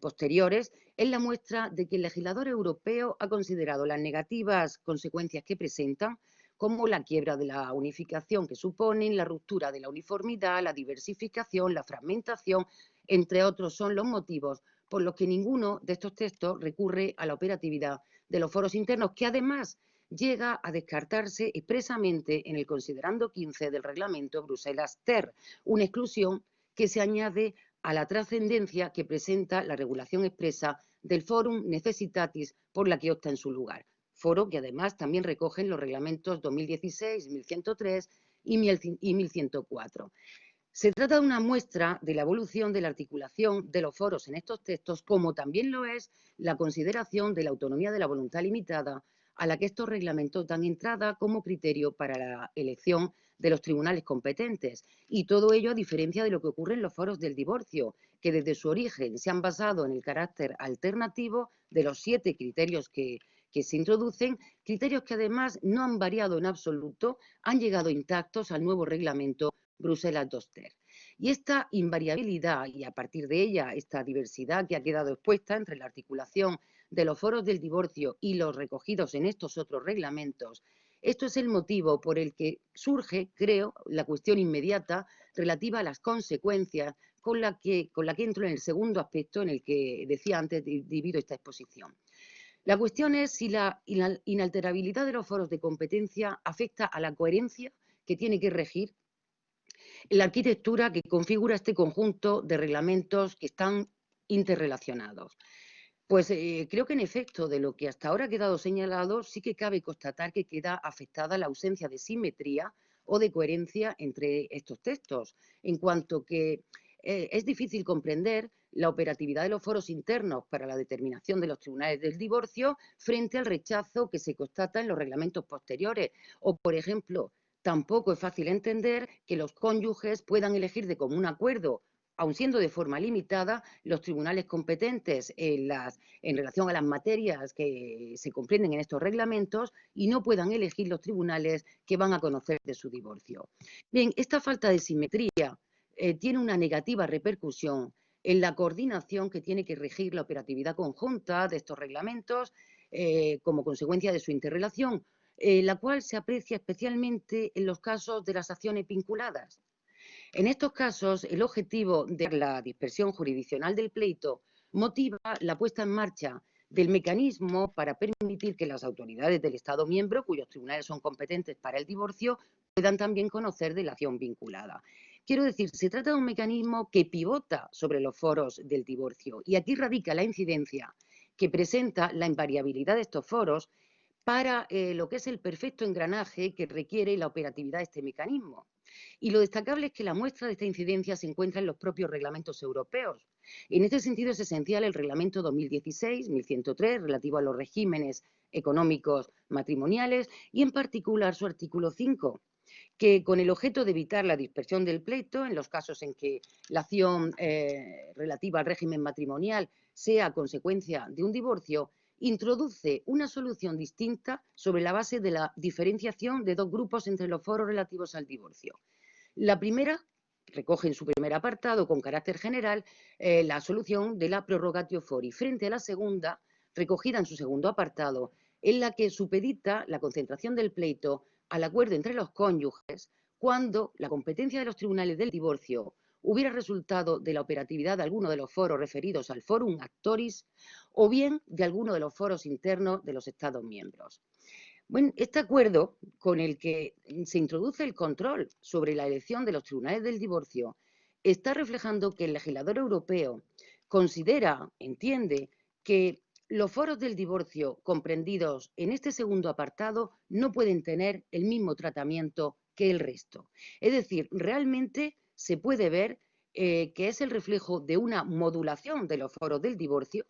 posteriores es la muestra de que el legislador europeo ha considerado las negativas consecuencias que presentan, como la quiebra de la unificación que suponen, la ruptura de la uniformidad, la diversificación, la fragmentación, entre otros, son los motivos por los que ninguno de estos textos recurre a la operatividad de los foros internos, que además llega a descartarse expresamente en el considerando 15 del reglamento Bruselas-TER, una exclusión que se añade a la trascendencia que presenta la regulación expresa del Forum Necessitatis por la que opta en su lugar. Foro que además también recogen los reglamentos 2016, 1103 y 1104. Se trata de una muestra de la evolución de la articulación de los foros en estos textos, como también lo es la consideración de la autonomía de la voluntad limitada a la que estos reglamentos dan entrada como criterio para la elección de los tribunales competentes. Y todo ello a diferencia de lo que ocurre en los foros del divorcio, que desde su origen se han basado en el carácter alternativo de los 7 criterios que se introducen, criterios que además no han variado en absoluto, han llegado intactos al nuevo reglamento Bruselas II-TER. Y esta invariabilidad y a partir de ella esta diversidad que ha quedado expuesta entre la articulación de los foros del divorcio y los recogidos en estos otros reglamentos, esto es el motivo por el que surge, creo, la cuestión inmediata relativa a las consecuencias con la que entro en el segundo aspecto en el que decía antes divido esta exposición. La cuestión es si la inalterabilidad de los foros de competencia afecta a la coherencia que tiene que regir la arquitectura que configura este conjunto de reglamentos que están interrelacionados. Pues creo que en efecto de lo que hasta ahora ha quedado señalado sí que cabe constatar que queda afectada la ausencia de simetría o de coherencia entre estos textos, en cuanto que es difícil comprender la operatividad de los foros internos para la determinación de los tribunales del divorcio frente al rechazo que se constata en los reglamentos posteriores. O, por ejemplo, tampoco es fácil entender que los cónyuges puedan elegir de común acuerdo, aun siendo de forma limitada, los tribunales competentes en relación a las materias que se comprenden en estos reglamentos y no puedan elegir los tribunales que van a conocer de su divorcio. Bien, esta falta de simetría tiene una negativa repercusión en la coordinación que tiene que regir la operatividad conjunta de estos reglamentos como consecuencia de su interrelación, la cual se aprecia especialmente en los casos de las acciones vinculadas. En estos casos, el objetivo de la dispersión jurisdiccional del pleito motiva la puesta en marcha del mecanismo para permitir que las autoridades del Estado miembro, cuyos tribunales son competentes para el divorcio, puedan también conocer de la acción vinculada. Quiero decir, se trata de un mecanismo que pivota sobre los foros del divorcio y aquí radica la incidencia que presenta la invariabilidad de estos foros para lo que es el perfecto engranaje que requiere la operatividad de este mecanismo. Y lo destacable es que la muestra de esta incidencia se encuentra en los propios reglamentos europeos. En este sentido es esencial el reglamento 2016-1103 relativo a los regímenes económicos matrimoniales y en particular su artículo 5, que con el objeto de evitar la dispersión del pleito en los casos en que la acción relativa al régimen matrimonial sea consecuencia de un divorcio, introduce una solución distinta sobre la base de la diferenciación de 2 grupos entre los foros relativos al divorcio. La primera recoge en su primer apartado con carácter general la solución de la prorogatio fori, frente a la segunda, recogida en su segundo apartado, en la que supedita la concentración del pleito al acuerdo entre los cónyuges cuando la competencia de los tribunales del divorcio hubiera resultado de la operatividad de alguno de los foros referidos al forum actoris o bien de alguno de los foros internos de los Estados miembros. Bueno, este acuerdo con el que se introduce el control sobre la elección de los tribunales del divorcio está reflejando que el legislador europeo considera, entiende, que los foros del divorcio comprendidos en este segundo apartado no pueden tener el mismo tratamiento que el resto. Es decir, realmente se puede ver que es el reflejo de una modulación de los foros del divorcio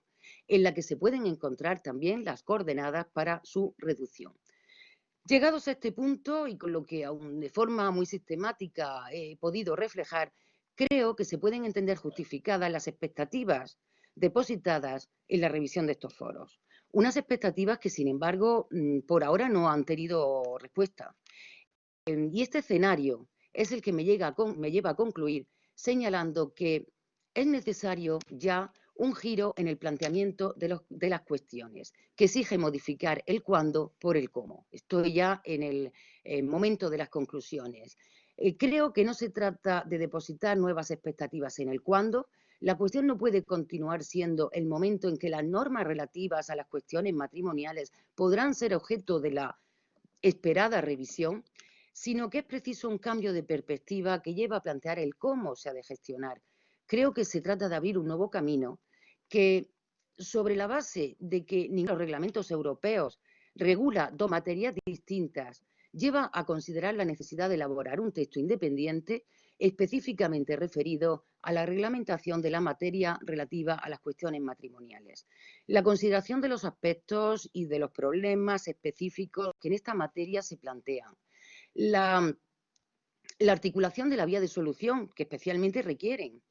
en la que se pueden encontrar también las coordenadas para su reducción. Llegados a este punto, y con lo que aún de forma muy sistemática he podido reflejar, creo que se pueden entender justificadas las expectativas depositadas en la revisión de estos foros. Unas expectativas que, sin embargo, por ahora no han tenido respuesta. Y este escenario es el que me lleva a concluir señalando que es necesario ya un giro en el planteamiento de las cuestiones, que exige modificar el cuándo por el cómo. Estoy ya en el momento de las conclusiones. Creo que no se trata de depositar nuevas expectativas en el cuándo. La cuestión no puede continuar siendo el momento en que las normas relativas a las cuestiones matrimoniales podrán ser objeto de la esperada revisión, sino que es preciso un cambio de perspectiva que lleva a plantear el cómo se ha de gestionar. Creo que se trata de abrir un nuevo camino que, sobre la base de que ninguno de los reglamentos europeos regula dos materias distintas, lleva a considerar la necesidad de elaborar un texto independiente específicamente referido a la reglamentación de la materia relativa a las cuestiones matrimoniales. La consideración de los aspectos y de los problemas específicos que en esta materia se plantean. La articulación de la vía de solución que especialmente requieren,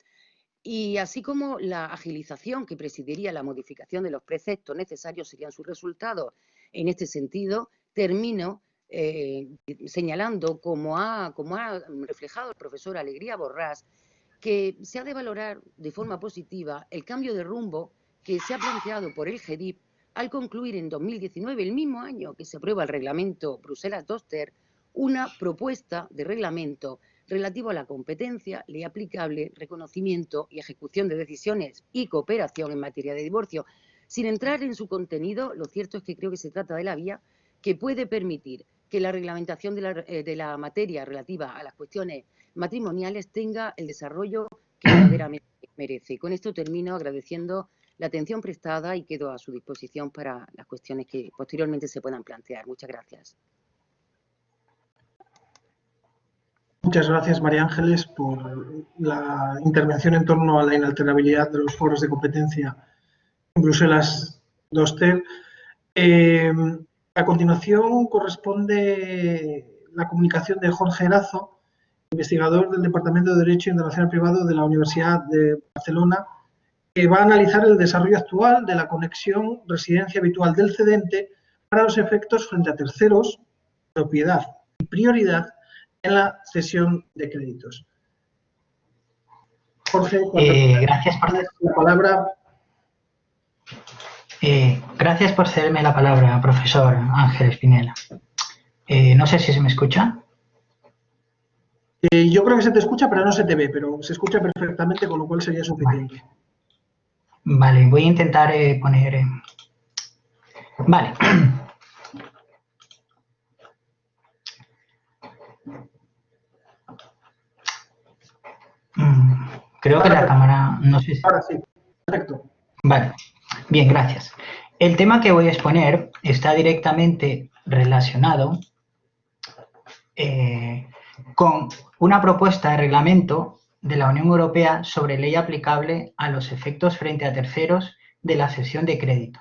y así como la agilización que presidiría la modificación de los preceptos necesarios serían sus resultados. En este sentido, termino señalando, como ha reflejado el profesor Alegría Borrás, que se ha de valorar de forma positiva el cambio de rumbo que se ha planteado por el GEDIP al concluir en 2019, el mismo año que se aprueba el reglamento Bruselas II, una propuesta de reglamento relativo a la competencia, ley aplicable, reconocimiento y ejecución de decisiones y cooperación en materia de divorcio. Sin entrar en su contenido, lo cierto es que creo que se trata de la vía que puede permitir que la reglamentación de la materia relativa a las cuestiones matrimoniales tenga el desarrollo que verdaderamente merece. Y con esto termino agradeciendo la atención prestada y quedo a su disposición para las cuestiones que posteriormente se puedan plantear. Muchas gracias. Muchas gracias, María Ángeles, por la intervención en torno a la inalterabilidad de los foros de competencia en Bruselas II. A continuación corresponde la comunicación de Jorge Erazo, investigador del Departamento de Derecho Internacional Privado de la Universidad de Barcelona, que va a analizar el desarrollo actual de la conexión residencia habitual del cedente para los efectos frente a terceros, propiedad y prioridad en la cesión de créditos. Jorge, gracias por la palabra. Gracias por cederme la palabra, profesor Ángel Espinela. No sé si se me escucha. Yo creo que se te escucha, pero no se te ve, pero se escucha perfectamente, con lo cual sería suficiente. Vale, voy a intentar poner... Vale. Creo que la cámara... No sé si... Ahora sí, perfecto. Vale, bien, gracias. El tema que voy a exponer está directamente relacionado con una propuesta de reglamento de la Unión Europea sobre ley aplicable a los efectos frente a terceros de la cesión de crédito.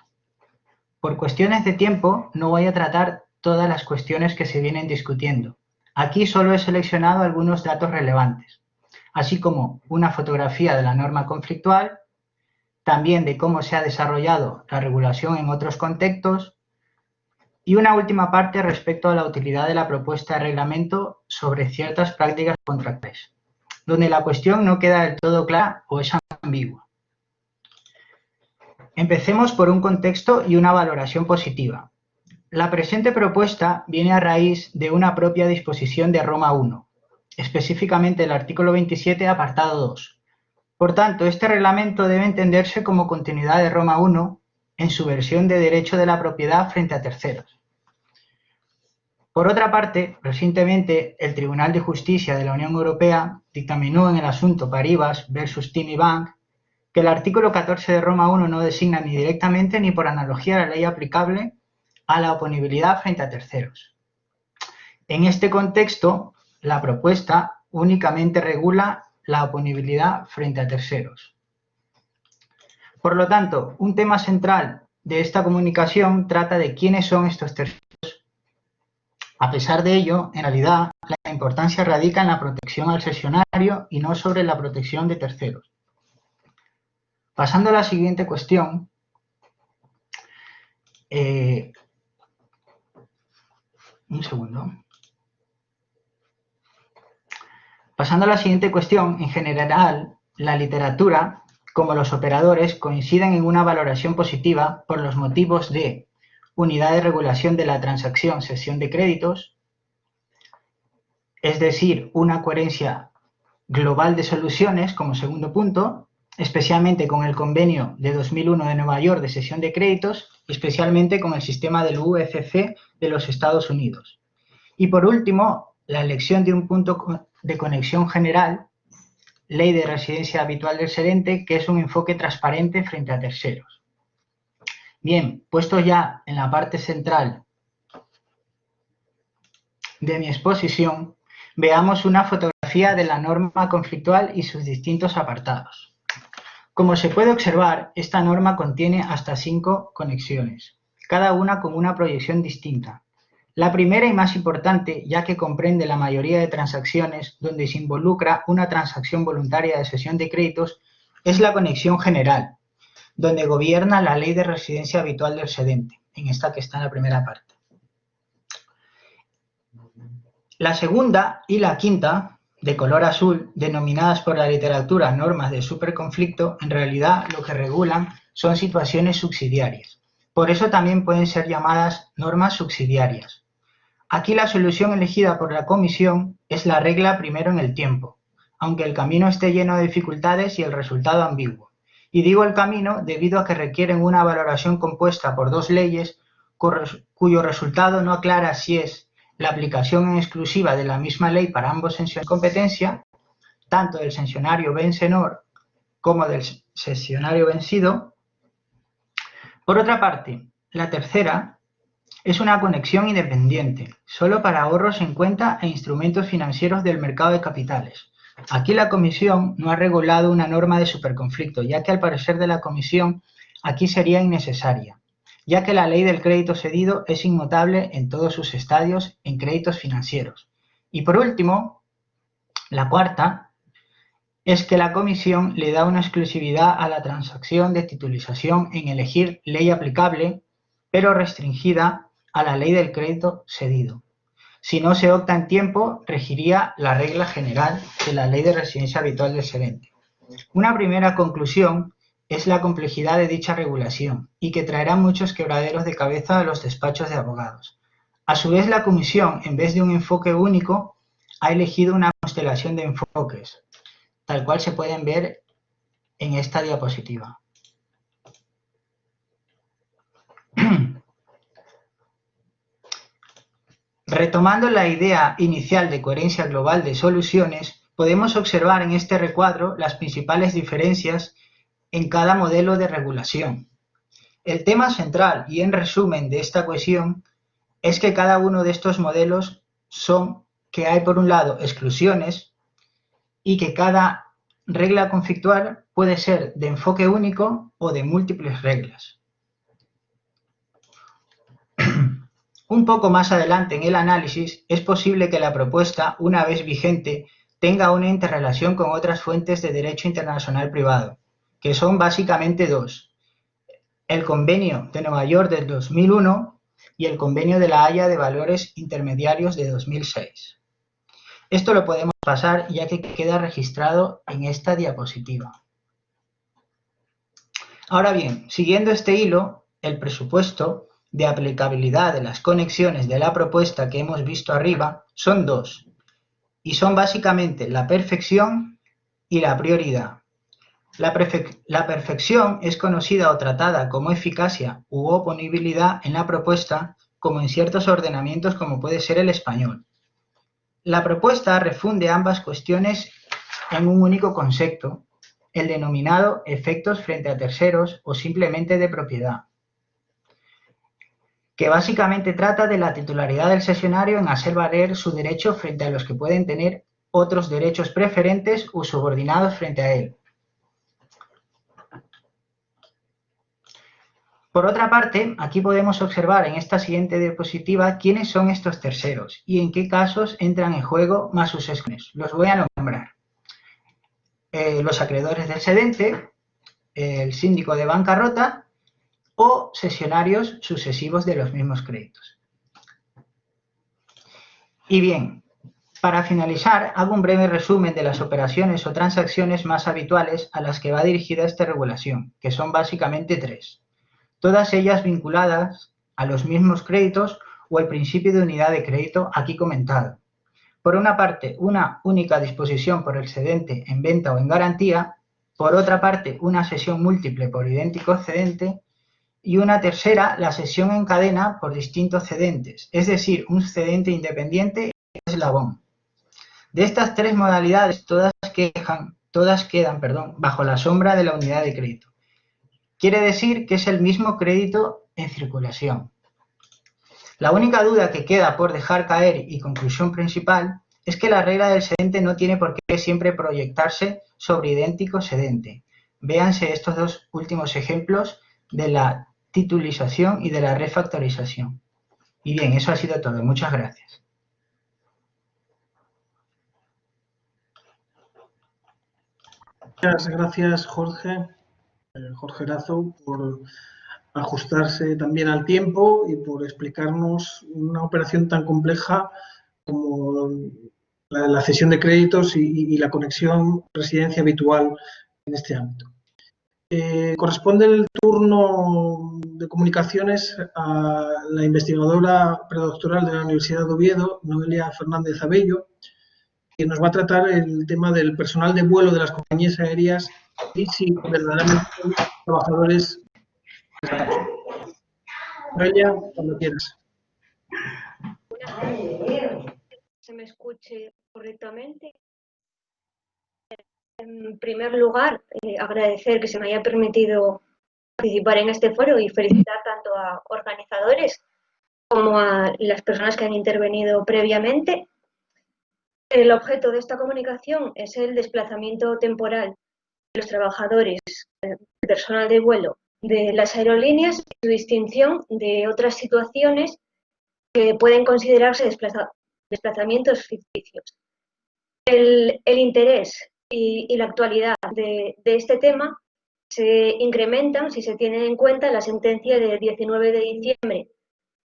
Por cuestiones de tiempo no voy a tratar todas las cuestiones que se vienen discutiendo. Aquí solo he seleccionado algunos datos relevantes, así como una fotografía de la norma conflictual, también de cómo se ha desarrollado la regulación en otros contextos y una última parte respecto a la utilidad de la propuesta de reglamento sobre ciertas prácticas contractuales, donde la cuestión no queda del todo clara o es ambigua. Empecemos por un contexto y una valoración positiva. La presente propuesta viene a raíz de una propia disposición de Roma I, específicamente el artículo 27, apartado 2. Por tanto, este reglamento debe entenderse como continuidad de Roma I en su versión de derecho de la propiedad frente a terceros. Por otra parte, recientemente el Tribunal de Justicia de la Unión Europea dictaminó en el asunto Paribas versus Timmy Bank que el artículo 14 de Roma I no designa ni directamente ni por analogía la ley aplicable a la oponibilidad frente a terceros. En este contexto, la propuesta únicamente regula la oponibilidad frente a terceros. Por lo tanto, un tema central de esta comunicación trata de quiénes son estos terceros. A pesar de ello, en realidad, la importancia radica en la protección al sesionario y no sobre la protección de terceros. Pasando a la siguiente cuestión, un segundo. Pasando a la siguiente cuestión, en general, la literatura, como los operadores, coinciden en una valoración positiva por los motivos de unidad de regulación de la transacción cesión de créditos, es decir, una coherencia global de soluciones como segundo punto, especialmente con el convenio de 2001 de Nueva York de cesión de créditos, especialmente con el sistema del UFC de los Estados Unidos. Y por último, la elección de un punto de conexión general, ley de residencia habitual del cedente, que es un enfoque transparente frente a terceros. Bien, puesto ya en la parte central de mi exposición, veamos una fotografía de la norma conflictual y sus distintos apartados. Como se puede observar, esta norma contiene hasta 5 conexiones, cada una con una proyección distinta. La primera y más importante, ya que comprende la mayoría de transacciones donde se involucra una transacción voluntaria de cesión de créditos, es la conexión general, donde gobierna la ley de residencia habitual del cedente, en esta que está en la primera parte. La segunda y la quinta, de color azul, denominadas por la literatura normas de superconflicto, en realidad lo que regulan son situaciones subsidiarias. Por eso también pueden ser llamadas normas subsidiarias. Aquí la solución elegida por la comisión es la regla primero en el tiempo, aunque el camino esté lleno de dificultades y el resultado ambiguo. Y digo el camino debido a que requieren una valoración compuesta por 2 leyes cuyo resultado no aclara si es la aplicación en exclusiva de la misma ley para ambos sesiones de competencia, tanto del sesionario vencedor como del sesionario vencido. Por otra parte, la tercera es una conexión independiente, solo para ahorros en cuenta e instrumentos financieros del mercado de capitales. Aquí la Comisión no ha regulado una norma de superconflicto, ya que al parecer de la Comisión aquí sería innecesaria, ya que la ley del crédito cedido es inmutable en todos sus estadios en créditos financieros. Y por último, la cuarta es que la Comisión le da una exclusividad a la transacción de titulización en elegir ley aplicable, pero restringida a la ley del crédito cedido. Si no se opta en tiempo, regiría la regla general de la ley de residencia habitual del cedente. Una primera conclusión es la complejidad de dicha regulación y que traerá muchos quebraderos de cabeza a los despachos de abogados. A su vez, la Comisión, en vez de un enfoque único, ha elegido una constelación de enfoques, tal cual se pueden ver en esta diapositiva. Retomando la idea inicial de coherencia global de soluciones, podemos observar en este recuadro las principales diferencias en cada modelo de regulación. El tema central y en resumen de esta cuestión es que cada uno de estos modelos son que hay por un lado exclusiones y que cada regla conflictual puede ser de enfoque único o de múltiples reglas. Un poco más adelante en el análisis, es posible que la propuesta, una vez vigente, tenga una interrelación con otras fuentes de derecho internacional privado, que son básicamente 2. El Convenio de Nueva York del 2001 y el Convenio de la Haya de Valores Intermediarios de 2006. Esto lo podemos pasar ya que queda registrado en esta diapositiva. Ahora bien, siguiendo este hilo, el presupuesto de aplicabilidad de las conexiones de la propuesta que hemos visto arriba son 2, y son básicamente la perfección y la prioridad. La perfección es conocida o tratada como eficacia u oponibilidad en la propuesta, como en ciertos ordenamientos como puede ser el español. La propuesta refunde ambas cuestiones en un único concepto, el denominado efectos frente a terceros o simplemente de propiedad, que básicamente trata de la titularidad del cesionario en hacer valer su derecho frente a los que pueden tener otros derechos preferentes o subordinados frente a él. Por otra parte, aquí podemos observar en esta siguiente diapositiva quiénes son estos terceros y en qué casos entran en juego más sus exclusiones. Los voy a nombrar. Los acreedores del cedente, el síndico de bancarrota o cesionarios sucesivos de los mismos créditos. Y bien, para finalizar, hago un breve resumen de las operaciones o transacciones más habituales a las que va dirigida esta regulación, que son básicamente 3. Todas ellas vinculadas a los mismos créditos o el principio de unidad de crédito aquí comentado. Por una parte, una única disposición por el cedente en venta o en garantía. Por otra parte, una cesión múltiple por idéntico cedente. Y una tercera, la cesión en cadena por distintos cedentes, es decir, un cedente independiente eslabón. De estas 3 modalidades, todas quedan bajo la sombra de la unidad de crédito. Quiere decir que es el mismo crédito en circulación. La única duda que queda por dejar caer y conclusión principal es que la regla del cedente no tiene por qué siempre proyectarse sobre idéntico cedente. Véanse estos 2 últimos ejemplos de la titulización y de la refactorización. Y bien, eso ha sido todo. Muchas gracias. Muchas gracias, Jorge Erazo, por ajustarse también al tiempo y por explicarnos una operación tan compleja como la cesión de créditos y la conexión residencia habitual en este ámbito. Corresponde el turno de comunicaciones a la investigadora predoctoral de la Universidad de Oviedo, Noelia Fernández Abello, que nos va a tratar el tema del personal de vuelo de las compañías aéreas y si verdaderamente son trabajadores. Noelia, cuando quieras. ¿Se me escuche correctamente? En primer lugar, agradecer que se me haya permitido participar en este foro y felicitar tanto a organizadores como a las personas que han intervenido previamente. El objeto de esta comunicación es el desplazamiento temporal de los trabajadores, personal de vuelo de las aerolíneas y su distinción de otras situaciones que pueden considerarse desplazamientos ficticios. El interés y la actualidad de este tema se incrementan si se tiene en cuenta la sentencia de 19 de diciembre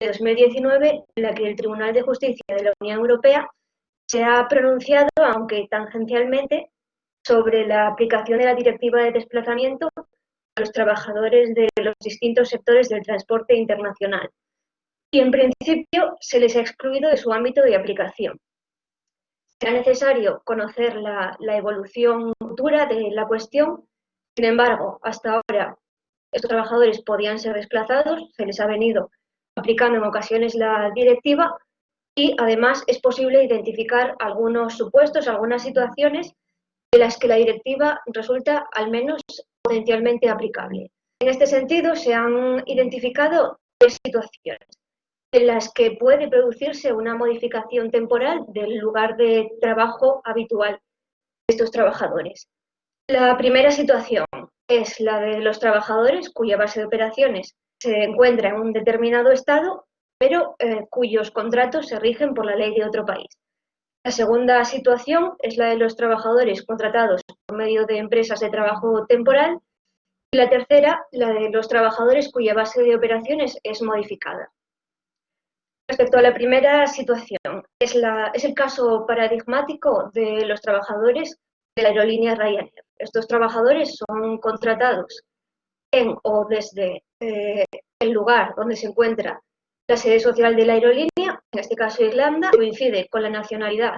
de 2019, en la que el Tribunal de Justicia de la Unión Europea se ha pronunciado, aunque tangencialmente, sobre la aplicación de la Directiva de Desplazamiento a los trabajadores de los distintos sectores del transporte internacional. Y, en principio, se les ha excluido de su ámbito de aplicación. Será necesario conocer la evolución futura de la cuestión. Sin embargo, hasta ahora, estos trabajadores podían ser desplazados, se les ha venido aplicando en ocasiones la directiva y, además, es posible identificar algunos supuestos, algunas situaciones de las que la directiva resulta al menos potencialmente aplicable. En este sentido, se han identificado 3 situaciones en las que puede producirse una modificación temporal del lugar de trabajo habitual de estos trabajadores. La primera situación es la de los trabajadores cuya base de operaciones se encuentra en un determinado estado, pero cuyos contratos se rigen por la ley de otro país. La segunda situación es la de los trabajadores contratados por medio de empresas de trabajo temporal. Y la tercera, la de los trabajadores cuya base de operaciones es modificada. Respecto a la primera situación, es el caso paradigmático de los trabajadores de la aerolínea Ryanair. Estos trabajadores son contratados en o desde el lugar donde se encuentra la sede social de la aerolínea, en este caso Irlanda, que coincide con la nacionalidad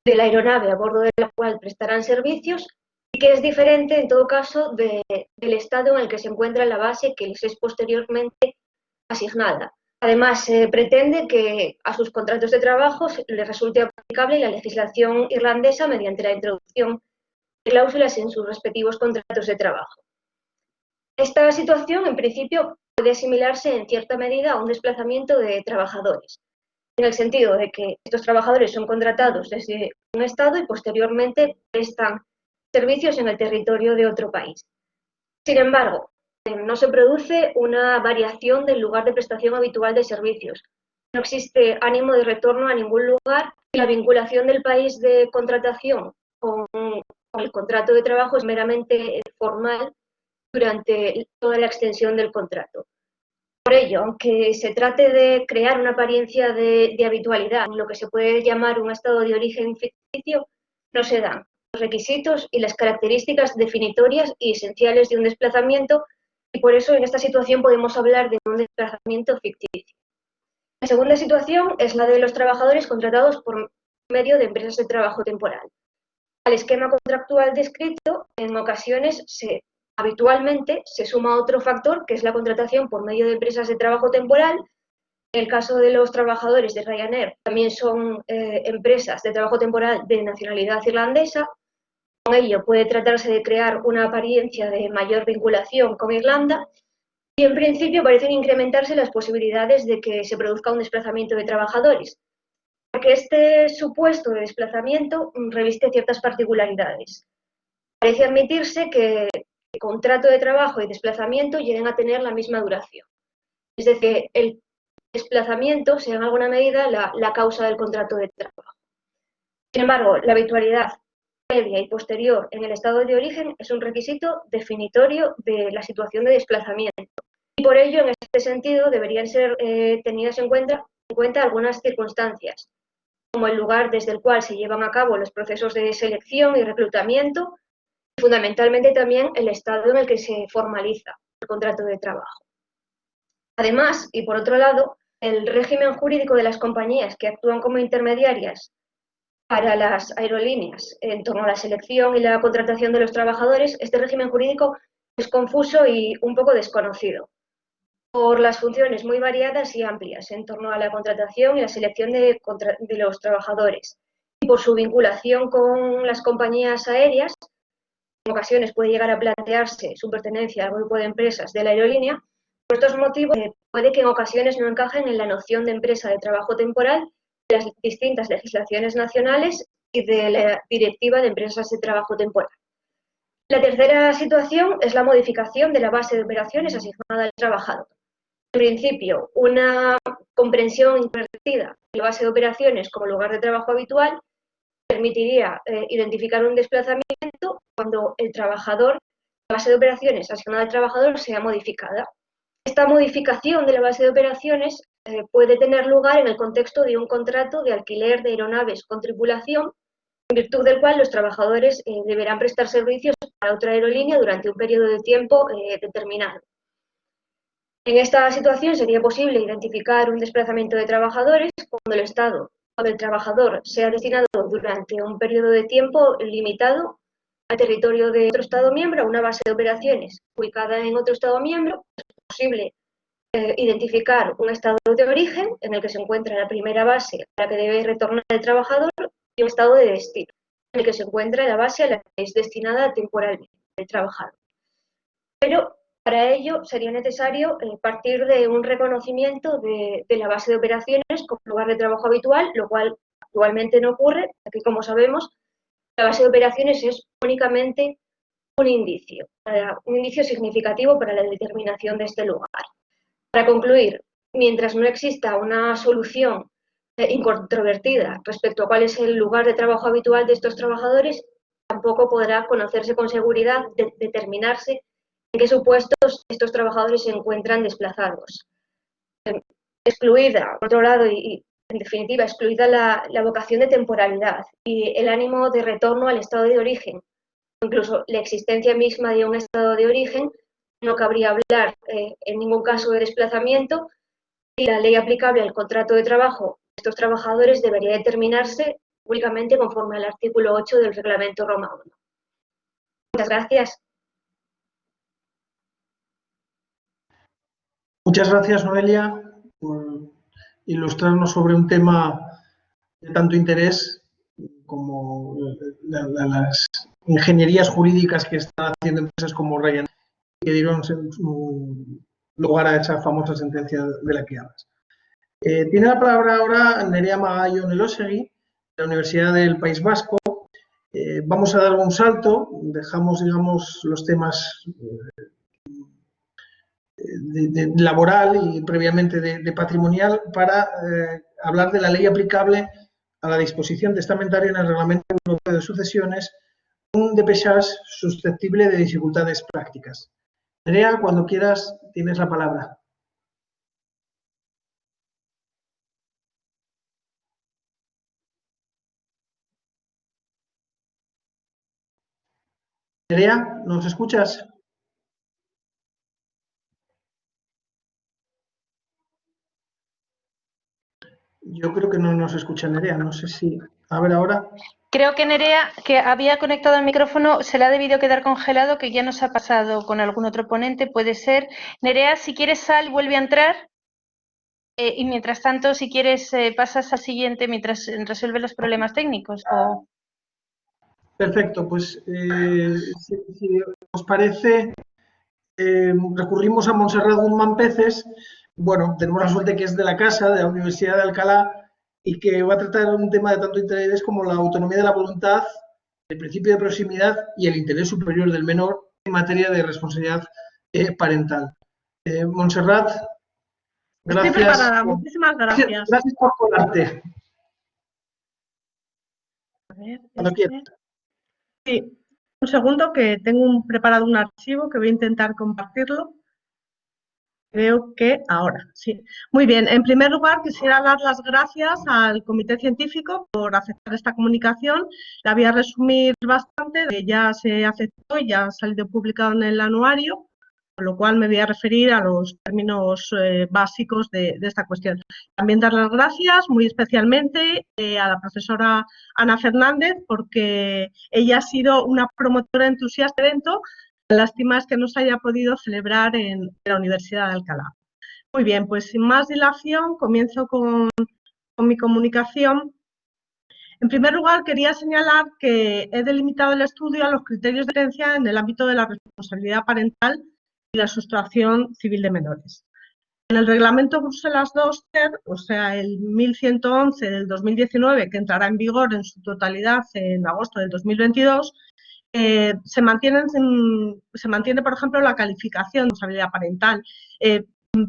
de la aeronave a bordo de la cual prestarán servicios y que es diferente en todo caso del estado en el que se encuentra la base que les es posteriormente asignada. Además, se pretende que a sus contratos de trabajo les resulte aplicable la legislación irlandesa mediante la introducción de cláusulas en sus respectivos contratos de trabajo. Esta situación, en principio, puede asimilarse en cierta medida a un desplazamiento de trabajadores, en el sentido de que estos trabajadores son contratados desde un estado y posteriormente prestan servicios en el territorio de otro país. Sin embargo, no se produce una variación del lugar de prestación habitual de servicios. No existe ánimo de retorno a ningún lugar y la vinculación del país de contratación con el contrato de trabajo es meramente formal durante toda la extensión del contrato. Por ello, aunque se trate de crear una apariencia de habitualidad, en lo que se puede llamar un estado de origen ficticio, no se dan los requisitos y las características definitorias y esenciales de un desplazamiento, y por eso en esta situación podemos hablar de un desplazamiento ficticio. La segunda situación es la de los trabajadores contratados por medio de empresas de trabajo temporal. Al esquema contractual descrito, en ocasiones habitualmente se suma otro factor, que es la contratación por medio de empresas de trabajo temporal. En el caso de los trabajadores de Ryanair, también son empresas de trabajo temporal de nacionalidad irlandesa. Con ello puede tratarse de crear una apariencia de mayor vinculación con Irlanda y en principio parecen incrementarse las posibilidades de que se produzca un desplazamiento de trabajadores, porque este supuesto de desplazamiento reviste ciertas particularidades. Parece admitirse que el contrato de trabajo y desplazamiento lleguen a tener la misma duración. Es decir, el desplazamiento sea en alguna medida la causa del contrato de trabajo. Sin embargo, la habitualidad previa y posterior en el estado de origen es un requisito definitorio de la situación de desplazamiento. Y por ello, en este sentido, deberían ser tenidas en cuenta algunas circunstancias, como el lugar desde el cual se llevan a cabo los procesos de selección y reclutamiento, y fundamentalmente también el estado en el que se formaliza el contrato de trabajo. Además, y por otro lado, el régimen jurídico de las compañías que actúan como intermediarias para las aerolíneas en torno a la selección y la contratación de los trabajadores, este régimen jurídico es confuso y un poco desconocido, por las funciones muy variadas y amplias en torno a la contratación y la selección de los trabajadores, y por su vinculación con las compañías aéreas. En ocasiones puede llegar a plantearse su pertenencia al grupo de empresas de la aerolínea. Por estos motivos, puede que en ocasiones no encajen en la noción de empresa de trabajo temporal de las distintas legislaciones nacionales y de la Directiva de Empresas de Trabajo Temporal. La tercera situación es la modificación de la base de operaciones asignada al trabajador. En principio, una comprensión invertida de la base de operaciones como lugar de trabajo habitual permitiría identificar un desplazamiento cuando la base de operaciones asignada al trabajador sea modificada. Esta modificación de la base de operaciones puede tener lugar en el contexto de un contrato de alquiler de aeronaves con tripulación, en virtud del cual los trabajadores deberán prestar servicios para otra aerolínea durante un periodo de tiempo determinado. En esta situación sería posible identificar un desplazamiento de trabajadores cuando el trabajador sea destinado durante un periodo de tiempo limitado al territorio de otro Estado miembro, a una base de operaciones ubicada en otro Estado miembro. Es posible identificar un estado de origen en el que se encuentra la primera base a la que debe retornar el trabajador y un estado de destino en el que se encuentra la base a la que es destinada temporalmente el trabajador. Pero para ello sería necesario partir de un reconocimiento de la base de operaciones como lugar de trabajo habitual, lo cual actualmente no ocurre, ya que, como sabemos, la base de operaciones es únicamente un indicio significativo para la determinación de este lugar. Para concluir, mientras no exista una solución incontrovertida respecto a cuál es el lugar de trabajo habitual de estos trabajadores, tampoco podrá conocerse con seguridad determinarse en qué supuestos estos trabajadores se encuentran desplazados. Excluida, por otro lado, y en definitiva, excluida la vocación de temporalidad y el ánimo de retorno al estado de origen, incluso la existencia misma de un estado de origen, no cabría hablar en ningún caso de desplazamiento, y la ley aplicable al contrato de trabajo de estos trabajadores debería determinarse únicamente conforme al artículo 8 del Reglamento Roma I. Muchas gracias. Muchas gracias, Noelia, por ilustrarnos sobre un tema de tanto interés como las ingenierías jurídicas que están haciendo empresas como Ryanair, que dieron lugar a esa famosa sentencia de la que hablas. Tiene la palabra ahora Nerea Magallón Elósegui, de la Universidad del País Vasco. Vamos a dar un salto, dejamos, digamos, los temas laboral y previamente de patrimonial para hablar de la ley aplicable a la disposición testamentaria en el Reglamento Europeo de Sucesiones, un dépêchage susceptible de dificultades prácticas. Nerea, cuando quieras, tienes la palabra. Nerea, ¿nos escuchas? Yo creo que no nos escucha Nerea, no sé si... A ver ahora. Creo que Nerea, que había conectado el micrófono, se le ha debido quedar congelado, que ya nos ha pasado con algún otro ponente, puede ser. Nerea, si quieres sal, vuelve a entrar. Y mientras tanto, si quieres, pasas al siguiente mientras resuelve los problemas técnicos. O... Perfecto, pues si os parece, recurrimos a Montserrat Guzmán Peces. Bueno, tenemos la suerte que es de la casa, de la Universidad de Alcalá, y que va a tratar un tema de tanto interés como la autonomía de la voluntad, el principio de proximidad y el interés superior del menor en materia de responsabilidad parental. Montserrat, gracias. Estoy preparada, muchísimas gracias. Gracias por colarte. A ver, Cuando quieras. Sí, un segundo que tengo preparado un archivo que voy a intentar compartirlo. Creo que ahora, sí. Muy bien, en primer lugar quisiera dar las gracias al Comité Científico por aceptar esta comunicación. La voy a resumir bastante, ya se aceptó y ya ha salido publicado en el anuario, con lo cual me voy a referir a los términos básicos de esta cuestión. También dar las gracias muy especialmente a la profesora Ana Fernández, porque ella ha sido una promotora entusiasta del evento. Lástima es que no se haya podido celebrar en la Universidad de Alcalá. Muy bien, pues sin más dilación comienzo con mi comunicación. En primer lugar, quería señalar que he delimitado el estudio a los criterios de referencia en el ámbito de la responsabilidad parental y la sustracción civil de menores. En el reglamento Bruselas II, o sea, el 1111 del 2019, que entrará en vigor en su totalidad en agosto del 2022, se mantiene, por ejemplo, la calificación de responsabilidad parental,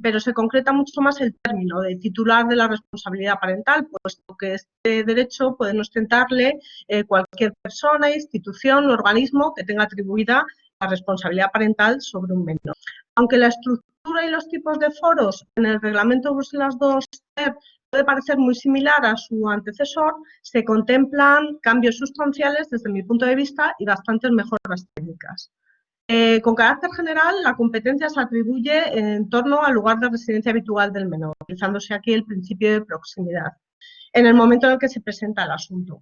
pero se concreta mucho más el término de titular de la responsabilidad parental, puesto que este derecho puede ostentarle cualquier persona, institución o organismo que tenga atribuida la responsabilidad parental sobre un menor. Aunque la estructura y los tipos de foros en el reglamento Bruselas II puede parecer muy similar a su antecesor, se contemplan cambios sustanciales desde mi punto de vista y bastantes mejoras técnicas. Con carácter general, la competencia se atribuye en torno al lugar de residencia habitual del menor, utilizándose aquí el principio de proximidad, en el momento en el que se presenta el asunto.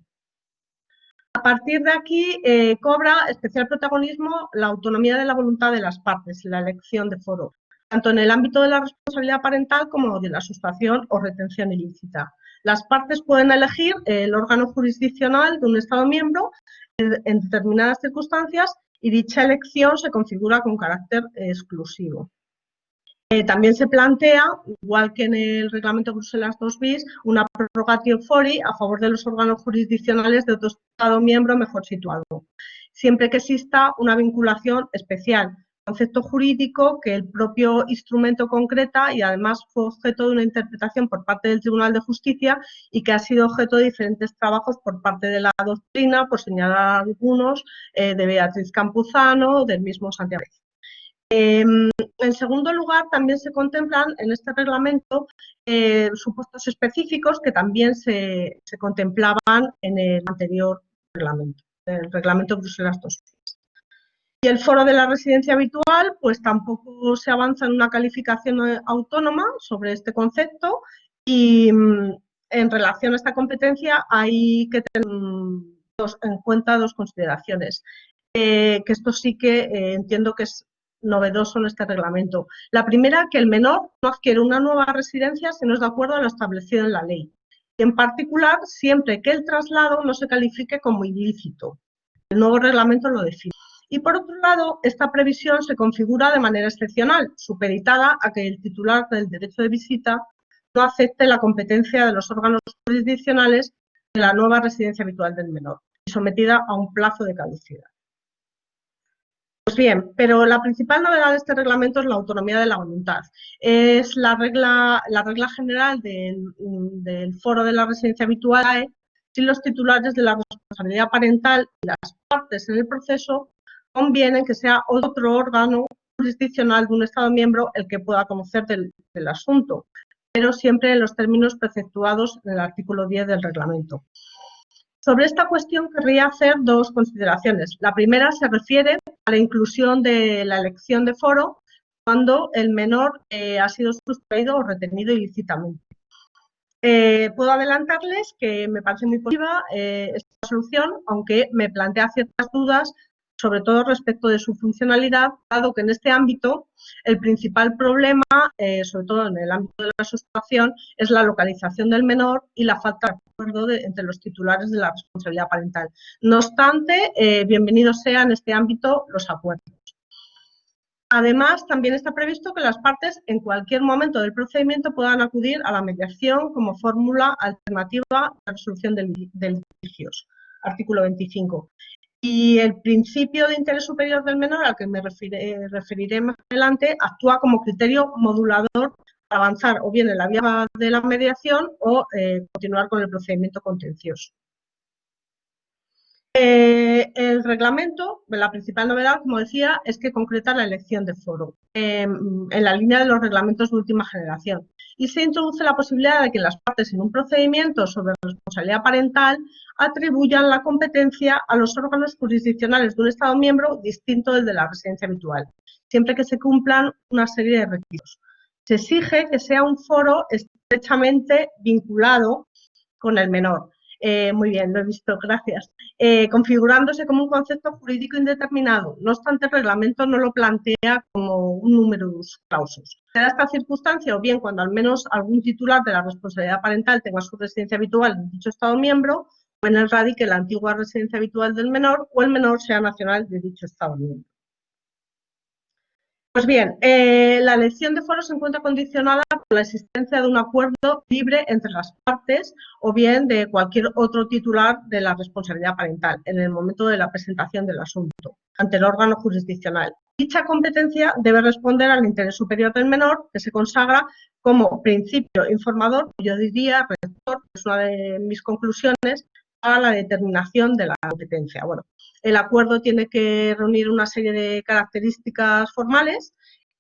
A partir de aquí, cobra especial protagonismo la autonomía de la voluntad de las partes en la elección de foro, tanto en el ámbito de la responsabilidad parental como de la sustracción o retención ilícita. Las partes pueden elegir el órgano jurisdiccional de un Estado miembro en determinadas circunstancias y dicha elección se configura con carácter exclusivo. También se plantea, igual que en el reglamento Bruselas II bis, una prorogatio fori a favor de los órganos jurisdiccionales de otro Estado miembro mejor situado, siempre que exista una vinculación especial, concepto jurídico que el propio instrumento concreta y además fue objeto de una interpretación por parte del Tribunal de Justicia y que ha sido objeto de diferentes trabajos por parte de la doctrina, por señalar algunos, de Beatriz Campuzano, del mismo Santiago. En segundo lugar, también se contemplan en este reglamento supuestos específicos que también se contemplaban en el anterior reglamento, el reglamento Bruselas II. Y el foro de la residencia habitual, pues tampoco se avanza en una calificación autónoma sobre este concepto y en relación a esta competencia hay que tener en cuenta dos consideraciones, que esto sí que entiendo que es novedoso en este reglamento. La primera, que el menor no adquiere una nueva residencia si no es de acuerdo a lo establecido en la ley. En particular, siempre que el traslado no se califique como ilícito. El nuevo reglamento lo define. Y por otro lado, esta previsión se configura de manera excepcional, supeditada a que el titular del derecho de visita no acepte la competencia de los órganos jurisdiccionales de la nueva residencia habitual del menor y sometida a un plazo de caducidad. Pues bien, pero la principal novedad de este reglamento es la autonomía de la voluntad. Es la regla general del foro de la residencia habitual si los titulares de la responsabilidad parental y las partes en el proceso convienen que sea otro órgano jurisdiccional de un Estado miembro el que pueda conocer del asunto, pero siempre en los términos preceptuados en el artículo 10 del reglamento. Sobre esta cuestión querría hacer dos consideraciones. La primera se refiere a la inclusión de la elección de foro cuando el menor ha sido sustraído o retenido ilícitamente. Puedo adelantarles que me parece muy positiva esta solución, aunque me plantea ciertas dudas, sobre todo respecto de su funcionalidad, dado que en este ámbito el principal problema, sobre todo en el ámbito de la sustracción, es la localización del menor y la falta de acuerdo entre los titulares de la responsabilidad parental. No obstante, bienvenidos sean en este ámbito los acuerdos. Además, también está previsto que las partes en cualquier momento del procedimiento puedan acudir a la mediación como fórmula alternativa a la resolución de litigios. Artículo 25. Y el principio de interés superior del menor, al que me referiré más adelante, actúa como criterio modulador para avanzar o bien en la vía de la mediación o continuar con el procedimiento contencioso. El reglamento, la principal novedad, como decía, es que concreta la elección de foro en la línea de los reglamentos de última generación y se introduce la posibilidad de que las partes en un procedimiento sobre responsabilidad parental atribuyan la competencia a los órganos jurisdiccionales de un Estado miembro distinto del de la residencia habitual, siempre que se cumplan una serie de requisitos. Se exige que sea un foro estrechamente vinculado con el menor. Muy bien, lo he visto, gracias. Configurándose como un concepto jurídico indeterminado. No obstante, el reglamento no lo plantea como un numerus clausus. Se da esta circunstancia o bien cuando al menos algún titular de la responsabilidad parental tenga su residencia habitual en dicho Estado miembro o en el radique la antigua residencia habitual del menor o el menor sea nacional de dicho Estado miembro. Pues bien, la elección de foro se encuentra condicionada por la existencia de un acuerdo libre entre las partes o bien de cualquier otro titular de la responsabilidad parental en el momento de la presentación del asunto ante el órgano jurisdiccional. Dicha competencia debe responder al interés superior del menor, que se consagra como principio informador, yo diría, rector, que es una de mis conclusiones, a la determinación de la competencia. Bueno, el acuerdo tiene que reunir una serie de características formales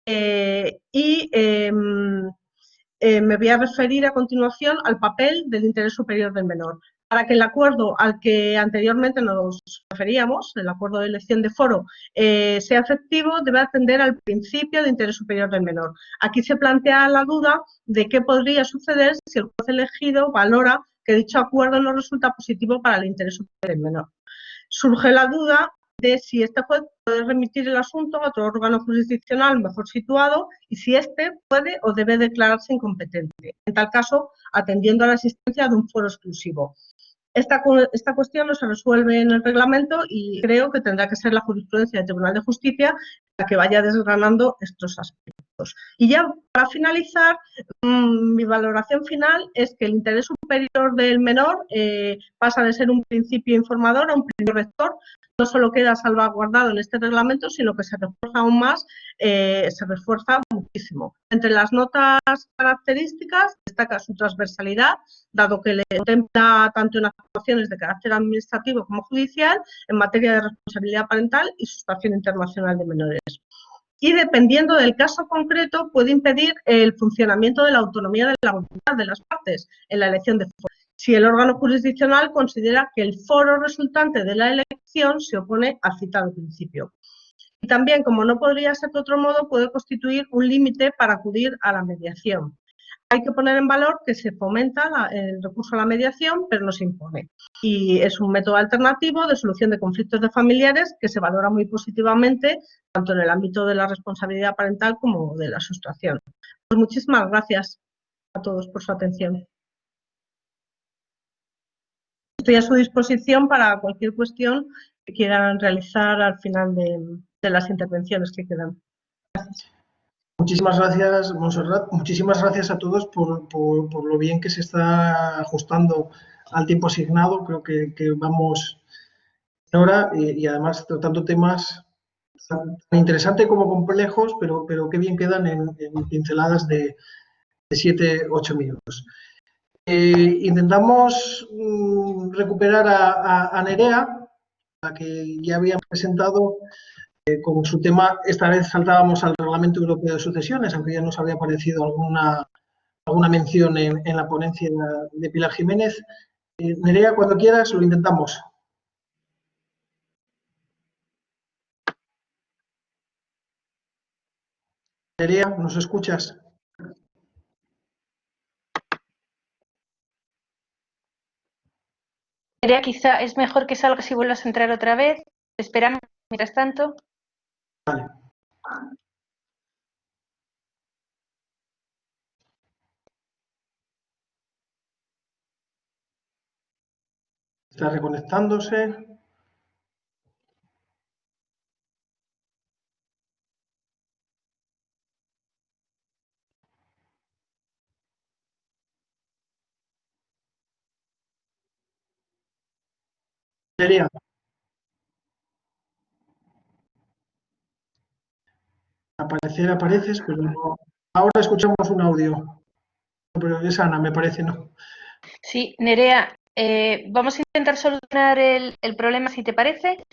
y me voy a referir a continuación al papel del interés superior del menor. Para que el acuerdo al que anteriormente nos referíamos, el acuerdo de elección de foro, sea efectivo, debe atender al principio de interés superior del menor. Aquí se plantea la duda de qué podría suceder si el juez elegido valora que dicho acuerdo no resulta positivo para el interés superior del menor. Surge la duda de si este juez puede remitir el asunto a otro órgano jurisdiccional mejor situado y si éste puede o debe declararse incompetente, en tal caso atendiendo a la existencia de un foro exclusivo. Esta cuestión no se resuelve en el reglamento y creo que tendrá que ser la jurisprudencia del Tribunal de Justicia la que vaya desgranando estos aspectos. Y ya para finalizar, mi valoración final es que el interés superior del menor pasa de ser un principio informador a un principio rector. No solo queda salvaguardado en este reglamento, sino que se refuerza aún más, se refuerza muchísimo. Entre las notas características destaca su transversalidad, dado que le contempla tanto en actuaciones de carácter administrativo como judicial, en materia de responsabilidad parental y sustracción internacional de menores. Y dependiendo del caso concreto, puede impedir el funcionamiento de la autonomía de la voluntad de las partes en la elección de foro, si el órgano jurisdiccional considera que el foro resultante de la elección se opone al citado principio. Y también, como no podría ser de otro modo, puede constituir un límite para acudir a la mediación. Hay que poner en valor que se fomenta el recurso a la mediación, pero no se impone. Y es un método alternativo de solución de conflictos de familiares que se valora muy positivamente, tanto en el ámbito de la responsabilidad parental como de la sustracción. Pues muchísimas gracias a todos por su atención. Estoy a su disposición para cualquier cuestión que quieran realizar al final de las intervenciones que quedan. Gracias. Muchísimas gracias, Montserrat. Muchísimas gracias a todos por lo bien que se está ajustando al tiempo asignado. Creo que vamos en hora y además tratando temas tan interesante como complejos, pero qué bien quedan en pinceladas de 7-8 minutos. Intentamos recuperar a Nerea, la que ya habían presentado con su tema. Esta vez saltábamos al Reglamento Europeo de Sucesiones, aunque ya nos había aparecido alguna mención en la ponencia de Pilar Jiménez. Nerea, cuando quieras, lo intentamos. Nerea, ¿nos escuchas? Nerea, quizá es mejor que salgas y vuelvas a entrar otra vez. Esperamos mientras tanto. Vale. Está reconectándose. Nerea. Aparecer apareces, pero no. Ahora escuchamos un audio. Pero es Ana, me parece, ¿no? Sí, Nerea, vamos a intentar solucionar el problema, si te parece.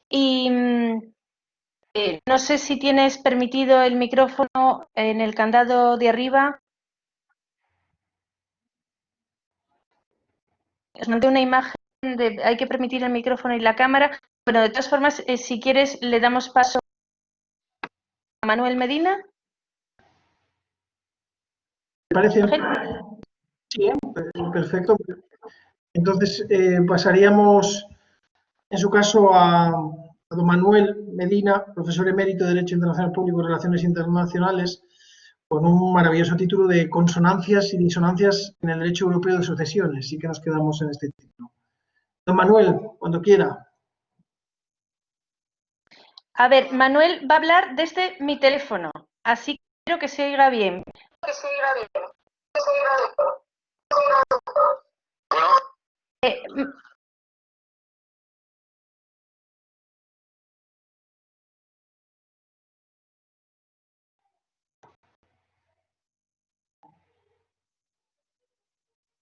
Y no sé si tienes permitido el micrófono en el candado de arriba. Os mandé una imagen de hay que permitir el micrófono y la cámara. Bueno, de todas formas, si quieres, le damos paso a Manuel Medina. ¿Te parece? Ángel. Sí, perfecto. Entonces pasaríamos, en su caso, a don Manuel Medina, profesor emérito de Derecho Internacional Público y Relaciones Internacionales, con un maravilloso título de Consonancias y disonancias en el Derecho Europeo de Sucesiones. Sí que nos quedamos en este título. Don Manuel, cuando quiera. A ver, Manuel va a hablar desde mi teléfono, así que quiero que se oiga bien.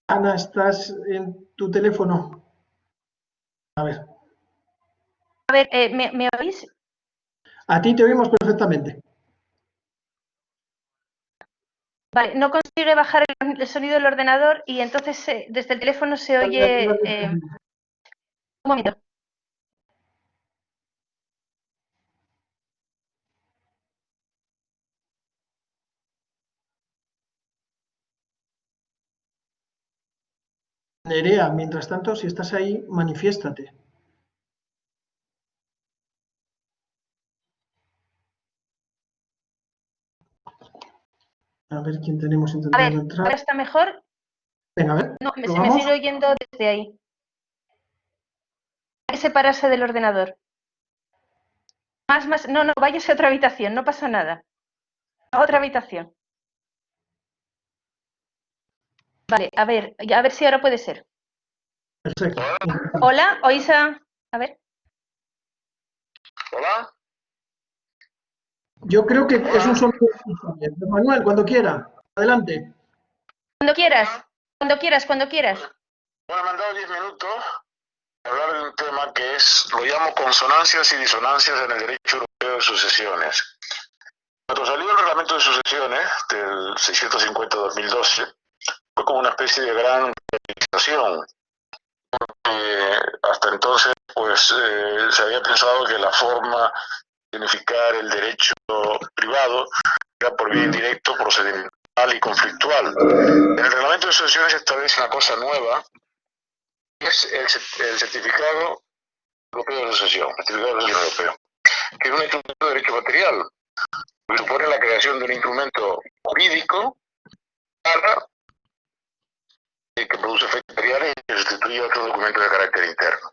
Ana, ¿estás en tu teléfono? A ver. A ver, ¿me oís? A ti te oímos perfectamente. Vale, no consigue bajar el sonido del ordenador y entonces desde el teléfono se oye... un momento. Nerea, mientras tanto, si estás ahí, manifiéstate. A ver quién tenemos A intentando ver, entrar. ¿ahora está mejor? Venga, a ver. No, se me ¿probamos? sigue oyendo desde ahí. Hay que separarse del ordenador. Más, no, váyase a otra habitación, no pasa nada. A otra habitación. Vale, a ver si ahora puede ser. Perfecto. Hola, ¿oís a...? A ver. Hola. Yo creo que es un sonido. Don Manuel, cuando quiera. Adelante. Cuando quieras. Me han mandado 10 minutos a hablar de un tema que lo llamo consonancias y disonancias en el derecho europeo de sucesiones. Cuando salió el reglamento de sucesiones del 650-2012, fue como una especie de gran realización. Hasta entonces, pues, se había pensado que la forma de unificar el derecho privado era por vía indirecto, procedimental y conflictual. En el reglamento de sucesiones se establece una cosa nueva, que es el certificado europeo de sucesión, el certificado de sucesión europeo, que es un instrumento de derecho material, que supone la creación de un instrumento jurídico para que produce efectos materiales y que sustituye a otros documentos de carácter interno.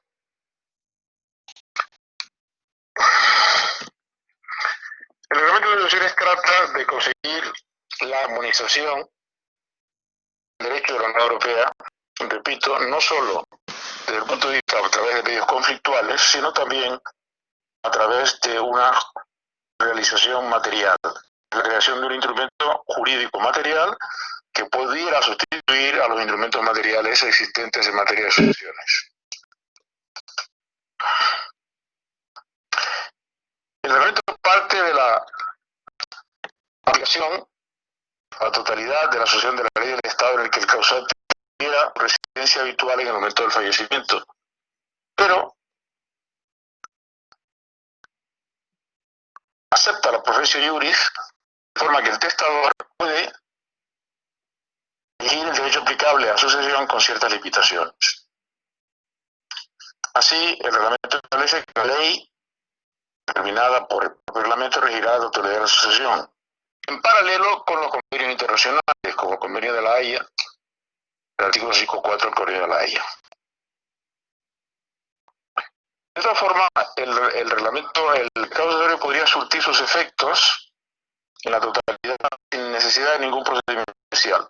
El reglamento de sucesiones trata de conseguir la armonización del derecho de la Unión Europea, repito, no solo desde el punto de vista a través de medios conflictuales, sino también a través de una realización material, la creación de un instrumento jurídico material que pudiera sustituir a los instrumentos materiales existentes en materia de sucesiones. El reglamento es parte de la aplicación a la totalidad de la asociación de la ley del Estado en el que el causante tuviera residencia habitual en el momento del fallecimiento, pero acepta la profesio iuris de forma que el testador puede elegir el derecho aplicable a sucesión con ciertas limitaciones. Así, el reglamento establece que la ley determinada por el reglamento regirá la autoridad de la sucesión, en paralelo con los convenios internacionales, como el convenio de la Haya, el artículo 5.4 del convenio de la Haya. De esta forma, el reglamento, el causatorio podría surtir sus efectos en la totalidad sin necesidad de ningún procedimiento especial.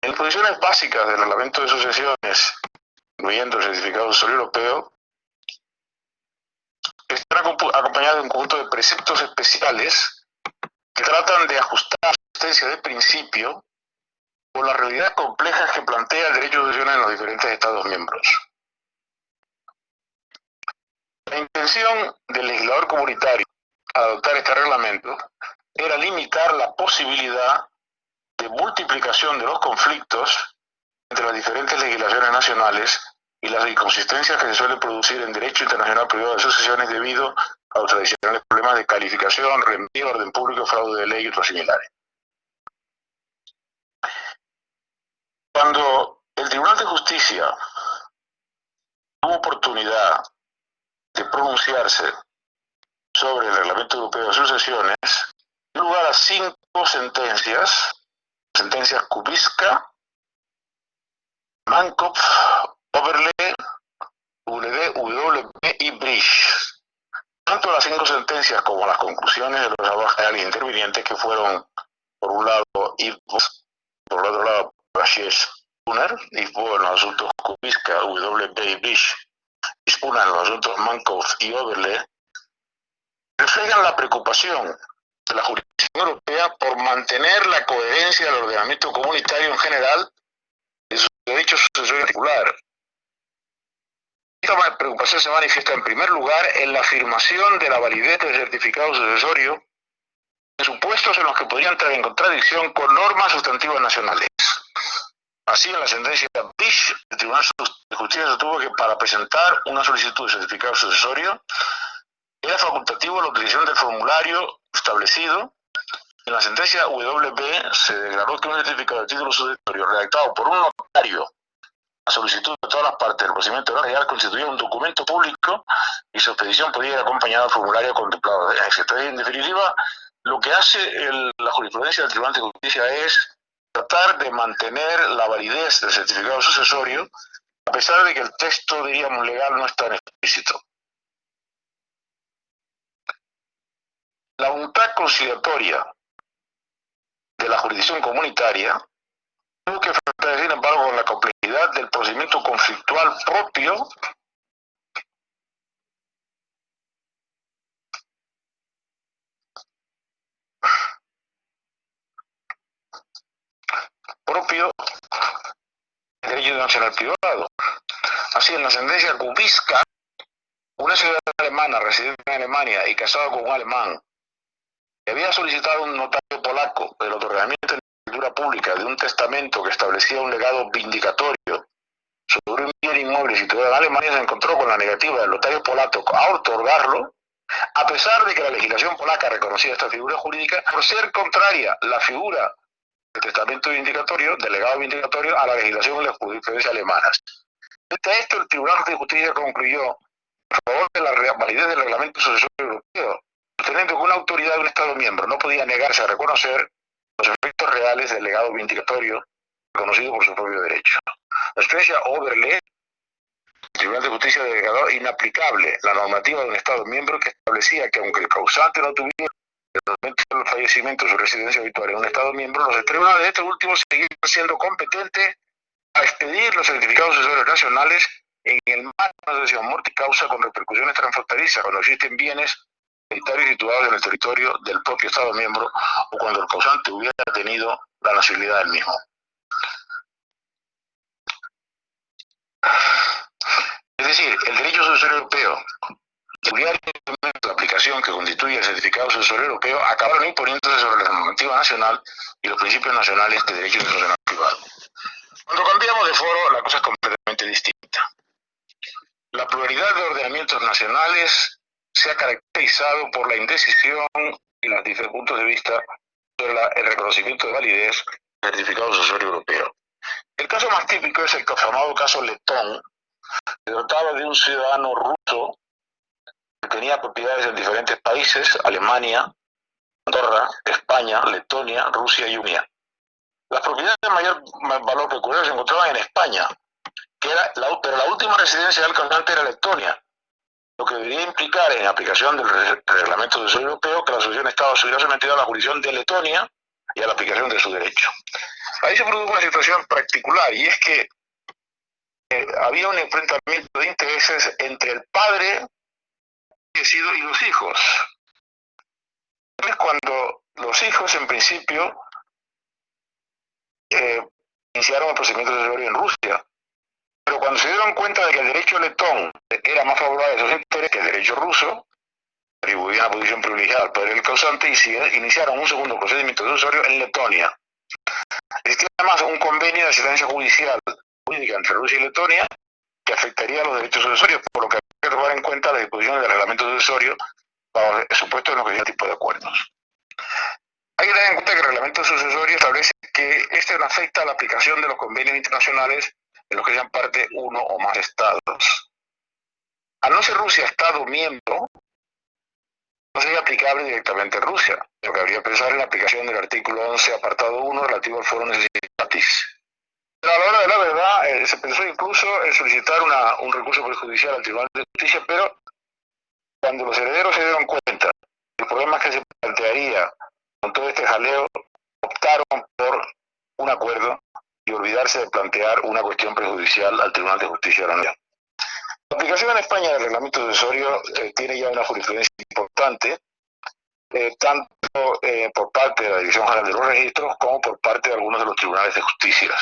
En las posiciones básicas del reglamento de sucesiones, incluyendo el certificado sucesorio europeo, están acompañados de un conjunto de preceptos especiales que tratan de ajustar la existencia de principio con las realidades complejas que plantea el derecho de sucesiones en los diferentes Estados miembros. La intención del legislador comunitario al adoptar este reglamento era limitar la posibilidad de multiplicación de los conflictos entre las diferentes legislaciones nacionales y las inconsistencias que se suelen producir en derecho internacional privado de sucesiones debido a los tradicionales problemas de calificación, remedio, orden público, fraude de ley y otros similares. Cuando el Tribunal de Justicia tuvo oportunidad de pronunciarse sobre el Reglamento Europeo de Sucesiones, dio lugar a 5 sentencias Kubiska, Mankopf, Oberle, WB y Brish. Tanto las 5 sentencias como las conclusiones de los abogados generales intervinientes, que fueron, por un lado, Ivos, por el otro lado, Rashes Spooner, Ivos en los asuntos Kubiska, WB y Brish, y Spooner en los asuntos Mankopf y Oberle, reflejan la preocupación de la jurisdicción europea por mantener la coherencia del ordenamiento comunitario en general y sus derechos sucesorios en particular. Esta preocupación se manifiesta en primer lugar en la afirmación de la validez del certificado sucesorio en supuestos en los que podrían entrar en contradicción con normas sustantivas nacionales. Así, en la sentencia de Brish, el Tribunal de Justicia sostuvo que para presentar una solicitud de certificado sucesorio era facultativo la utilización del formulario establecido. En la sentencia WB se declaró que un certificado de título sucesorio redactado por un notario a solicitud de todas las partes del procedimiento legal constituía un documento público y su expedición podía ir acompañada del formulario contemplado. En definitiva, lo que hace la jurisprudencia del Tribunal de Justicia es tratar de mantener la validez del certificado sucesorio, a pesar de que el texto, diríamos, legal no es tan explícito. La voluntad conciliatoria de la jurisdicción comunitaria tuvo que enfrentar, sin embargo, con la complejidad del procedimiento conflictual propio del derecho nacional privado. Así, en la sentencia Kubiska, una ciudadana alemana residente en Alemania y casada con un alemán, que había solicitado un notario polaco el otorgamiento en escritura pública de un testamento que establecía un legado vindicatorio sobre un bien inmueble situado en Alemania, se encontró con la negativa del notario polaco a otorgarlo, a pesar de que la legislación polaca reconocía esta figura jurídica, por ser contraria la figura del testamento vindicatorio, del legado vindicatorio, a la legislación y la jurisprudencia alemanas. Frente a esto, el Tribunal de Justicia concluyó a favor de la validez del reglamento sucesorio europeo, sosteniendo que una autoridad de un Estado miembro no podía negarse a reconocer los efectos reales del legado vindicatorio reconocido por su propio derecho. La sentencia Oberle, el Tribunal de Justicia declaró inaplicable la normativa de un Estado miembro que establecía que aunque el causante no tuviera en el momento del fallecimiento su residencia habitual en un Estado miembro, los tribunales de este último seguían siendo competentes a expedir los certificados sucesorios nacionales en el marco de una decisión morti causa con repercusiones transfronterizas cuando existen bienes hereditarios situados en el territorio del propio Estado miembro o cuando el causante hubiera tenido la nacionalidad del mismo. Es decir, el derecho sucesorio europeo, peculiar instrumento de aplicación que constituye el certificado sucesorio europeo, acabaron imponiéndose sobre la normativa nacional y los principios nacionales de derecho internacional privado. Cuando cambiamos de foro, la cosa es completamente distinta. La pluralidad de ordenamientos nacionales se ha caracterizado por la indecisión y los diferentes puntos de vista sobre el reconocimiento de validez del certificado sucesorio europeo. El caso más típico es el famoso caso letón, que trataba de un ciudadano ruso que tenía propiedades en diferentes países: Alemania, Andorra, España, Letonia, Rusia y Hungría. Las propiedades de mayor valor peculiar se encontraban en España, pero la última residencia del causante era Letonia, lo que debería implicar, en aplicación del reglamento sucesorio europeo, que la sucesión de Estado estuviera sometida a la jurisdicción de Letonia y a la aplicación de su derecho. Ahí se produjo una situación particular, y es que había un enfrentamiento de intereses entre el padre y los hijos. Entonces, cuando los hijos, en principio, iniciaron el procedimiento sucesorio en Rusia, pero cuando se dieron cuenta de que el derecho letón era más favorable a sus intereses que el derecho ruso, atribuían una posición privilegiada al padre del causante y iniciaron un segundo procedimiento sucesorio en Letonia. Existía además un convenio de asistencia jurídica entre Rusia y Letonia que afectaría a los derechos sucesorios, por lo que hay que tomar en cuenta las disposiciones del reglamento sucesorio para supuestos en los que haya tipo de acuerdos. Hay que tener en cuenta que el reglamento sucesorio establece que este no afecta a la aplicación de los convenios internacionales en los que sean parte uno o más estados. Al no ser Rusia Estado miembro, no sería aplicable directamente en Rusia, lo que habría que pensar en la aplicación del artículo 11, apartado 1, relativo al foro necessitatis. Pero a la hora de la verdad, se pensó incluso en solicitar un recurso prejudicial al Tribunal de Justicia, pero cuando los herederos se dieron cuenta del problema que se plantearía con todo este jaleo, optaron por un acuerdo y olvidarse de plantear una cuestión prejudicial al Tribunal de Justicia de la Unión. La aplicación en España del reglamento sucesorio tiene ya una jurisprudencia importante, tanto por parte de la Dirección General de los Registros como por parte de algunos de los tribunales de justicia.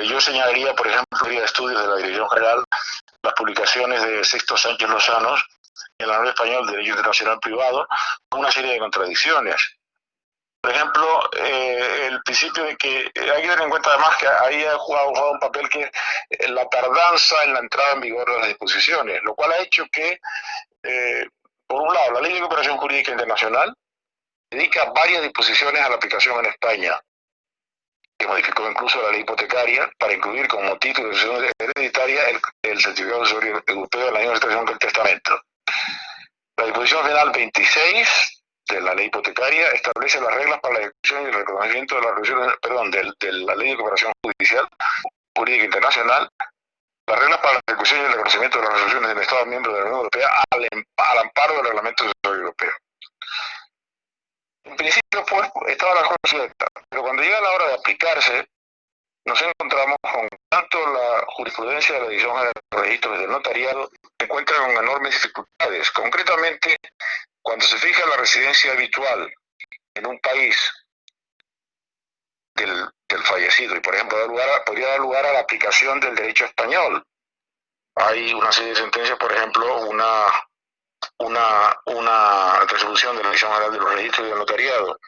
Yo señalaría, por ejemplo, de estudios de la Dirección General, las publicaciones de Sixto Sánchez Lozano en la Norma Española de Derecho Internacional Privado, con una serie de contradicciones. Por ejemplo, el principio de que hay que tener en cuenta además que ahí ha jugado un papel que es la tardanza en la entrada en vigor de las disposiciones, lo cual ha hecho que, por un lado, la Ley de Cooperación Jurídica Internacional dedica varias disposiciones a la aplicación en España, que modificó incluso la ley hipotecaria para incluir como título de sucesión hereditaria el certificado sucesorio europeo de la misma situación que el testamento. La disposición final 26 de la ley hipotecaria establece las reglas para la ejecución y el reconocimiento de las resoluciones, de la Ley de Cooperación Jurídica Internacional, las reglas para la ejecución y el reconocimiento de las resoluciones del Estado miembro de la Unión Europea al amparo del reglamento sucesorio europeo. En principio, pues, estaba la cosa cierta, pero cuando llega la hora de aplicarse, nos encontramos con tanto la jurisprudencia de la Dirección General de Registros del Notariado se encuentra con enormes dificultades. Concretamente, cuando se fija la residencia habitual en un país del fallecido y, por ejemplo, podría dar lugar a la aplicación del derecho español. Hay una serie de sentencias, por ejemplo, una resolución de la Dirección General de los Registros y del Notariado,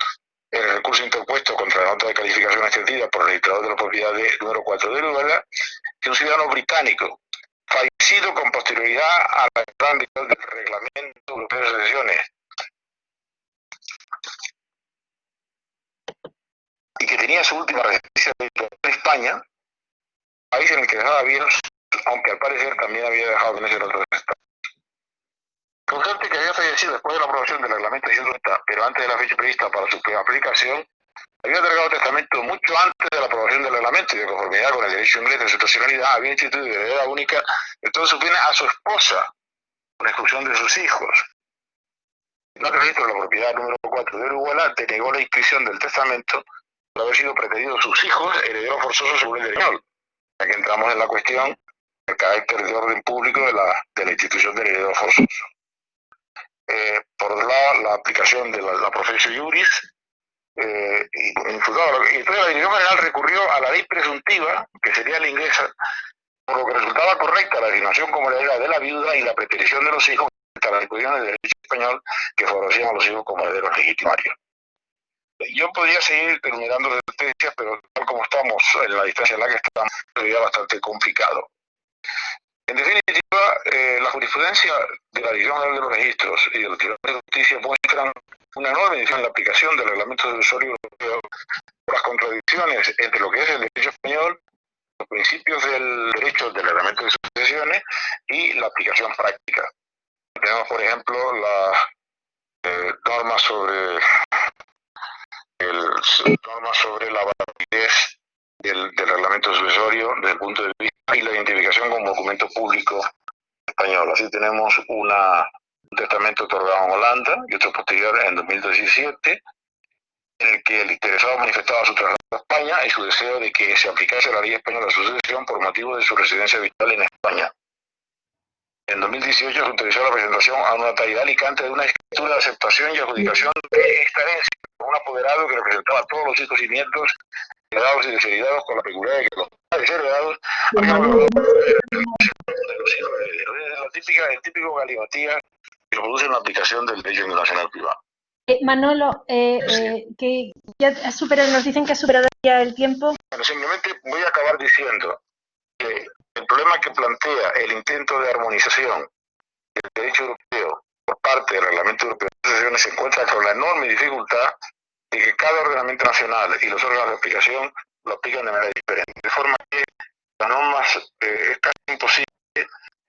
el recurso interpuesto contra la nota de calificación extendida por el registrador de la propiedad número 4 de Uruguay, que un ciudadano británico fallecido con posterioridad a la entrada del reglamento europeo de sucesiones y que tenía su última residencia en España, país en el que dejaba bienes, aunque al parecer también había dejado bienes en otros estados. Causante que había fallecido después de la aprobación del reglamento de Ciudad, pero antes de la fecha prevista para su aplicación, había entregado testamento mucho antes de la aprobación del reglamento y de conformidad con el derecho inglés de sucesionalidad, había instituido heredera única de todos sus bienes a su esposa, con exclusión de sus hijos. El registro de la propiedad número 4 de Uruguay denegó la inscripción del testamento por haber sido pretendidos sus hijos herederos forzosos según el derecho español. Aquí entramos en la cuestión del carácter de orden público de la institución del heredero forzoso. por otro lado, la aplicación de la profesio juris, y entonces la Dirección General recurrió a la ley presuntiva, que sería la inglesa, por lo que resultaba correcta la asignación como heredera de la viuda y la preterición de los hijos frente a las disposiciones del derecho español que favorecían a los hijos como herederos legitimarios. Yo podría seguir enumerando sentencias, pero tal como estamos en la distancia en la que estamos, sería bastante complicado. En definitiva, la jurisprudencia de la Dirección General de los Registros y de los Tribunales de Justicia muestran una enorme diferencia en la aplicación del reglamento sucesorio europeo por las contradicciones entre lo que es el derecho español, los principios del derecho del reglamento de sucesiones y la aplicación práctica. Tenemos, por ejemplo, la norma sobre la validez del reglamento sucesorio desde el punto de vista y la identificación como documento público español. Así tenemos un testamento otorgado en Holanda y otro posterior en 2017, en el que el interesado manifestaba su traslado a España y su deseo de que se aplicase la ley española de sucesión por motivo de su residencia habitual en España. En 2018 se autorizó la presentación a una notaría de Alicante de una escritura de aceptación y adjudicación de esta herencia, con un apoderado que representaba a todos los hijos y nietos heredados y desheredados, con la peculiaridad de que los padres heredados habían de los hijos herederos. El típico galimatías que produce una aplicación del derecho internacional privado. Manolo, que ya has superado, nos dicen que has superado ya el tiempo. Bueno, simplemente voy a acabar diciendo que el problema que plantea el intento de armonización del derecho europeo por parte del Reglamento Europeo de Sucesiones se encuentra con la enorme dificultad de que cada ordenamiento nacional y los órganos de aplicación lo aplican de manera diferente. De forma que las normas es casi imposible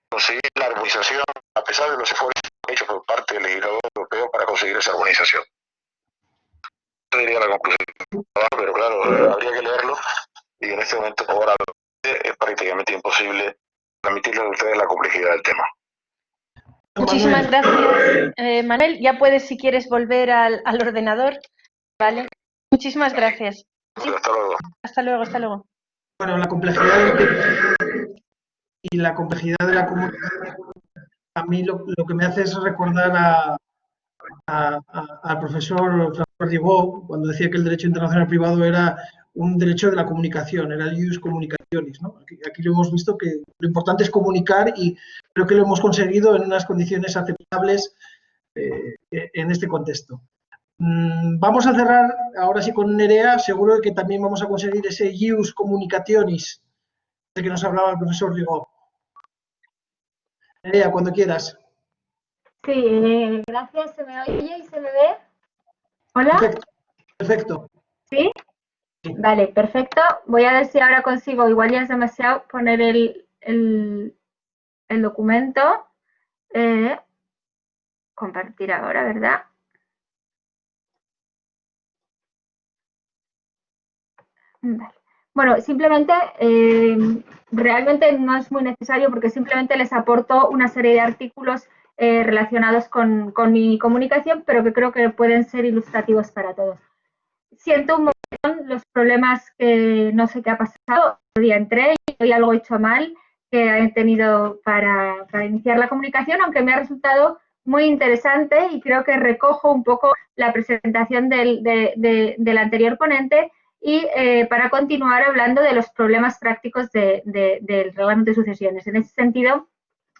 conseguir la armonización a pesar de los esfuerzos hechos por parte del legislador europeo para conseguir esa armonización. Esa sería la conclusión, pero claro, habría que leerlo y en este momento ahora es prácticamente imposible transmitirles a ustedes la complejidad del tema. Muchísimas gracias, Manuel. Ya puedes, si quieres, volver al ordenador. Vale. Muchísimas gracias. Sí. Hasta luego. Hasta luego, hasta luego. Bueno, la complejidad y la complejidad de la comunicación, a mí lo que me hace es recordar al profesor François Ribot cuando decía que el derecho internacional privado era un derecho de la comunicación, era el ius communicationis, ¿no? Aquí lo hemos visto que lo importante es comunicar y creo que lo hemos conseguido en unas condiciones aceptables en este contexto. Vamos a cerrar ahora sí con Nerea, seguro que también vamos a conseguir ese ius communicationis del que nos hablaba el profesor Ribot. Nerea, cuando quieras. Sí, gracias. ¿Se me oye y se me ve? ¿Hola? Perfecto. Perfecto. ¿Sí? Sí. Vale, perfecto. Voy a ver si ahora consigo, igual ya es demasiado, poner el documento. Compartir ahora, ¿verdad? Vale. Bueno, simplemente, realmente no es muy necesario porque simplemente les aporto una serie de artículos relacionados con mi comunicación, pero que creo que pueden ser ilustrativos para todos. Siento un montón los problemas que no sé qué ha pasado, el día entré y hoy algo he hecho mal que he tenido para iniciar la comunicación, aunque me ha resultado muy interesante y creo que recojo un poco la presentación del anterior ponente y para continuar hablando de los problemas prácticos del reglamento de sucesiones. En ese sentido,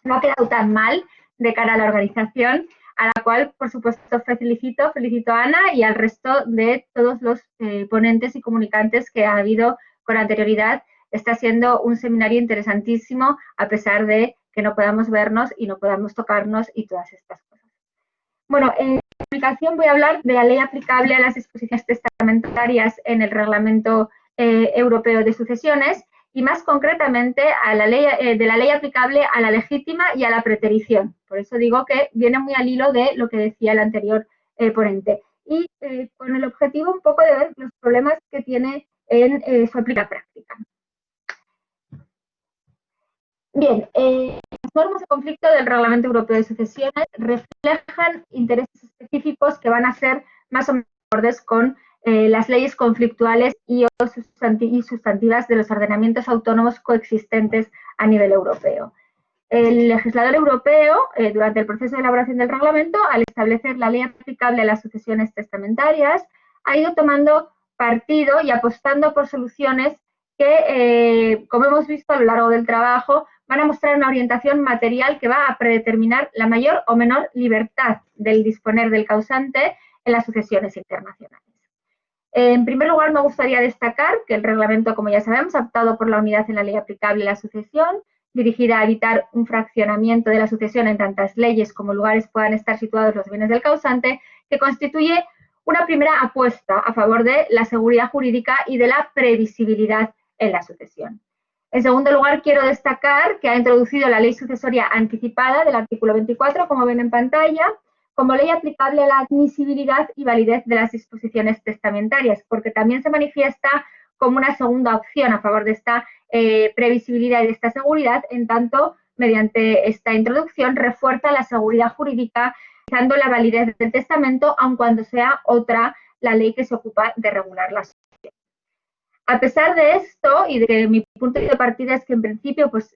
no ha quedado tan mal de cara a la organización, a la cual, por supuesto, felicito a Ana y al resto de todos los ponentes y comunicantes que ha habido con anterioridad. Está siendo un seminario interesantísimo, a pesar de que no podamos vernos y no podamos tocarnos y todas estas cosas. Bueno, en comunicación voy a hablar de la ley aplicable a las disposiciones testamentarias en el Reglamento Europeo de Sucesiones y más concretamente a la ley, de la ley aplicable a la legítima y a la preterición. Por eso digo que viene muy al hilo de lo que decía el anterior ponente. Y con el objetivo un poco de ver los problemas que tiene en su aplicación práctica. Bien, las normas de conflicto del Reglamento Europeo de Sucesiones reflejan intereses específicos que van a ser más o menos acordes con las leyes conflictuales y sustantivas de los ordenamientos autónomos coexistentes a nivel europeo. El legislador europeo, durante el proceso de elaboración del reglamento, al establecer la ley aplicable a las sucesiones testamentarias, ha ido tomando partido y apostando por soluciones que, como hemos visto a lo largo del trabajo, van a mostrar una orientación material que va a predeterminar la mayor o menor libertad del disponer del causante en las sucesiones internacionales. En primer lugar, me gustaría destacar que el reglamento, como ya sabemos, ha optado por la unidad en la ley aplicable a la sucesión, dirigida a evitar un fraccionamiento de la sucesión en tantas leyes como lugares puedan estar situados los bienes del causante, que constituye una primera apuesta a favor de la seguridad jurídica y de la previsibilidad en la sucesión. En segundo lugar, quiero destacar que ha introducido la ley sucesoria anticipada del artículo 24, como ven en pantalla, como ley aplicable a la admisibilidad y validez de las disposiciones testamentarias, porque también se manifiesta como una segunda opción a favor de esta previsibilidad y de esta seguridad, en tanto, mediante esta introducción, refuerza la seguridad jurídica, dando la validez del testamento, aun cuando sea otra la ley que se ocupa de regular la sucesión. A pesar de esto, y de que mi punto de partida es que en principio pues,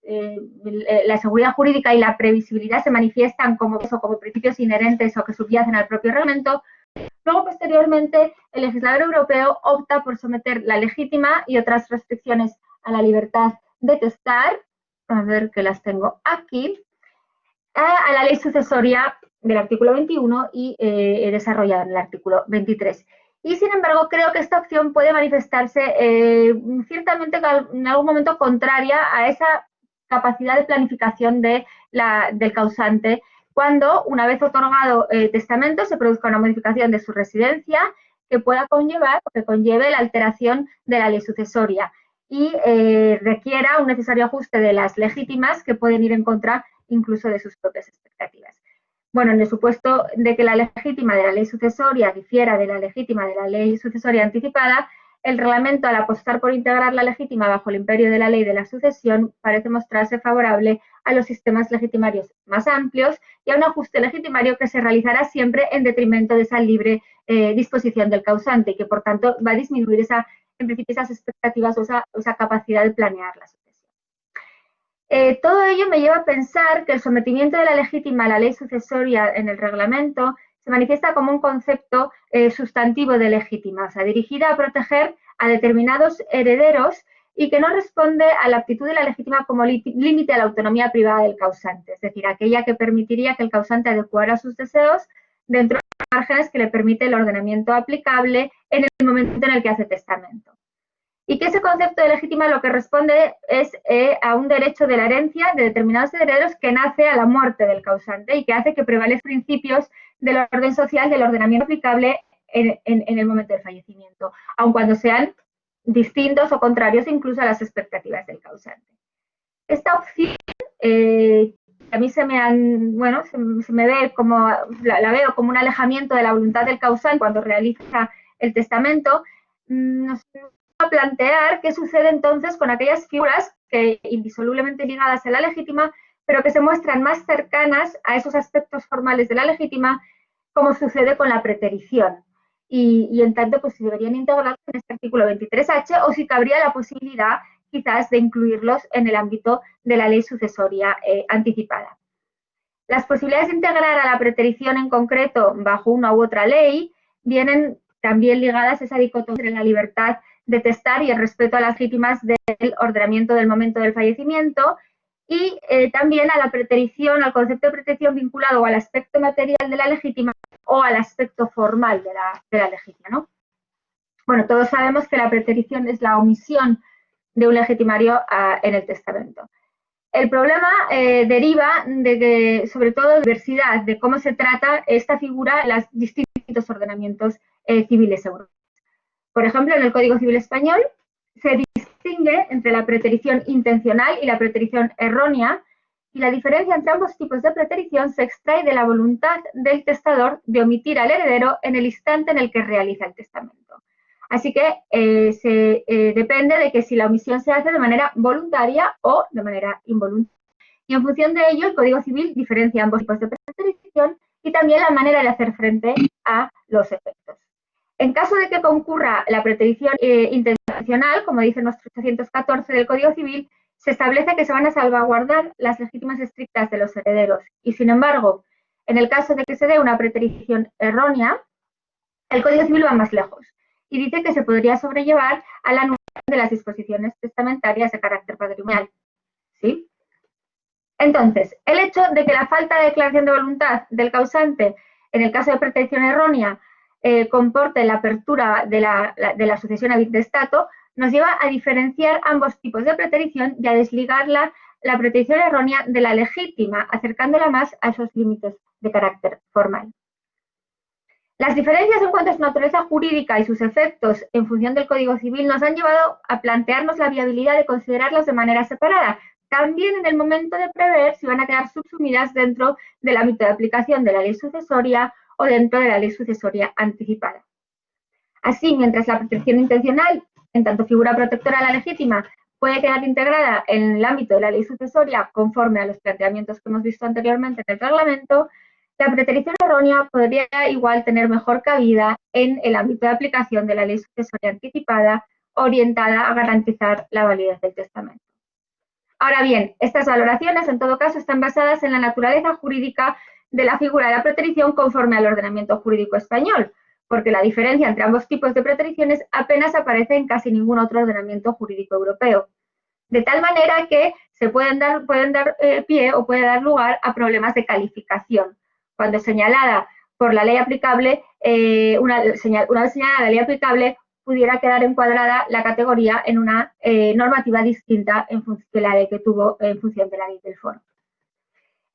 la seguridad jurídica y la previsibilidad se manifiestan como principios inherentes o que subyacen al propio reglamento, luego posteriormente el legislador europeo opta por someter la legítima y otras restricciones a la libertad de testar, a ver que las tengo aquí, a la ley sucesoria del artículo 21 y desarrollada en el artículo 23. Y, sin embargo, creo que esta opción puede manifestarse ciertamente en algún momento contraria a esa capacidad de planificación del causante, cuando, una vez otorgado testamento, se produzca una modificación de su residencia que pueda conllevar o que conlleve la alteración de la ley sucesoria y requiera un necesario ajuste de las legítimas que pueden ir en contra incluso de sus propias expectativas. Bueno, en el supuesto de que la legítima de la ley sucesoria difiera de la legítima de la ley sucesoria anticipada, el reglamento, al apostar por integrar la legítima bajo el imperio de la ley de la sucesión, parece mostrarse favorable a los sistemas legitimarios más amplios y a un ajuste legitimario que se realizará siempre en detrimento de esa libre disposición del causante y que, por tanto, va a disminuir en principio esas expectativas o esa capacidad de planear la sucesión. Todo ello me lleva a pensar que el sometimiento de la legítima a la ley sucesoria en el reglamento se manifiesta como un concepto sustantivo de legítima, o sea, dirigida a proteger a determinados herederos y que no responde a la aptitud de la legítima como límite a la autonomía privada del causante, es decir, aquella que permitiría que el causante adecuara sus deseos dentro de los márgenes que le permite el ordenamiento aplicable en el momento en el que hace testamento. Y que ese concepto de legítima lo que responde es a un derecho de la herencia de determinados herederos que nace a la muerte del causante y que hace que prevalezcan principios del orden social, del ordenamiento aplicable en el momento del fallecimiento, aun cuando sean distintos o contrarios incluso a las expectativas del causante. Esta opción, a mí se me ve como, la veo como un alejamiento de la voluntad del causante cuando realiza el testamento, nos a plantear qué sucede entonces con aquellas figuras que indisolublemente ligadas a la legítima, pero que se muestran más cercanas a esos aspectos formales de la legítima, como sucede con la preterición. Y en tanto, pues si deberían integrarse en este artículo 23H o si cabría la posibilidad quizás de incluirlos en el ámbito de la ley sucesoria anticipada. Las posibilidades de integrar a la preterición en concreto bajo una u otra ley vienen también ligadas a esa dicotomía entre la libertad de testar y el respeto a las legítimas del ordenamiento del momento del fallecimiento y también a la preterición, al concepto de preterición vinculado al aspecto material de la legítima o al aspecto formal de la legítima, ¿no? Bueno, todos sabemos que la preterición es la omisión de un legitimario en el testamento. El problema deriva de que, sobre todo, de la diversidad de cómo se trata esta figura en los distintos ordenamientos civiles europeos. Por ejemplo, en el Código Civil Español se distingue entre la preterición intencional y la preterición errónea, y la diferencia entre ambos tipos de preterición se extrae de la voluntad del testador de omitir al heredero en el instante en el que realiza el testamento. Así que depende de que si la omisión se hace de manera voluntaria o de manera involuntaria. Y en función de ello, el Código Civil diferencia ambos tipos de preterición y también la manera de hacer frente a los efectos. En caso de que concurra la preterición intencional, como dice nuestro 814 del Código Civil, se establece que se van a salvaguardar las legítimas estrictas de los herederos y, sin embargo, en el caso de que se dé una preterición errónea, el Código Civil va más lejos y dice que se podría sobrellevar a la anulación de las disposiciones testamentarias de carácter patrimonial. ¿Sí? Entonces, el hecho de que la falta de declaración de voluntad del causante en el caso de preterición errónea comporte la apertura de la sucesión a intestato nos lleva a diferenciar ambos tipos de preterición y a desligar la preterición errónea de la legítima, acercándola más a esos límites de carácter formal. Las diferencias en cuanto a su naturaleza jurídica y sus efectos en función del Código Civil nos han llevado a plantearnos la viabilidad de considerarlos de manera separada, también en el momento de prever si van a quedar subsumidas dentro del ámbito de aplicación de la ley sucesoria o dentro de la ley sucesoria anticipada. Así, mientras la protección intencional, en tanto figura protectora a la legítima, puede quedar integrada en el ámbito de la ley sucesoria conforme a los planteamientos que hemos visto anteriormente en el reglamento, la preterición errónea podría igual tener mejor cabida en el ámbito de aplicación de la ley sucesoria anticipada, orientada a garantizar la validez del testamento. Ahora bien, estas valoraciones, en todo caso, están basadas en la naturaleza jurídica de la figura de la preterición conforme al ordenamiento jurídico español, porque la diferencia entre ambos tipos de pretericiones apenas aparece en casi ningún otro ordenamiento jurídico europeo. De tal manera que se pueden dar pie o puede dar lugar a problemas de calificación. Cuando señalada por la ley aplicable, una vez señalada la ley aplicable, pudiera quedar encuadrada la categoría en una normativa distinta de la ley que tuvo en función de la ley del foro.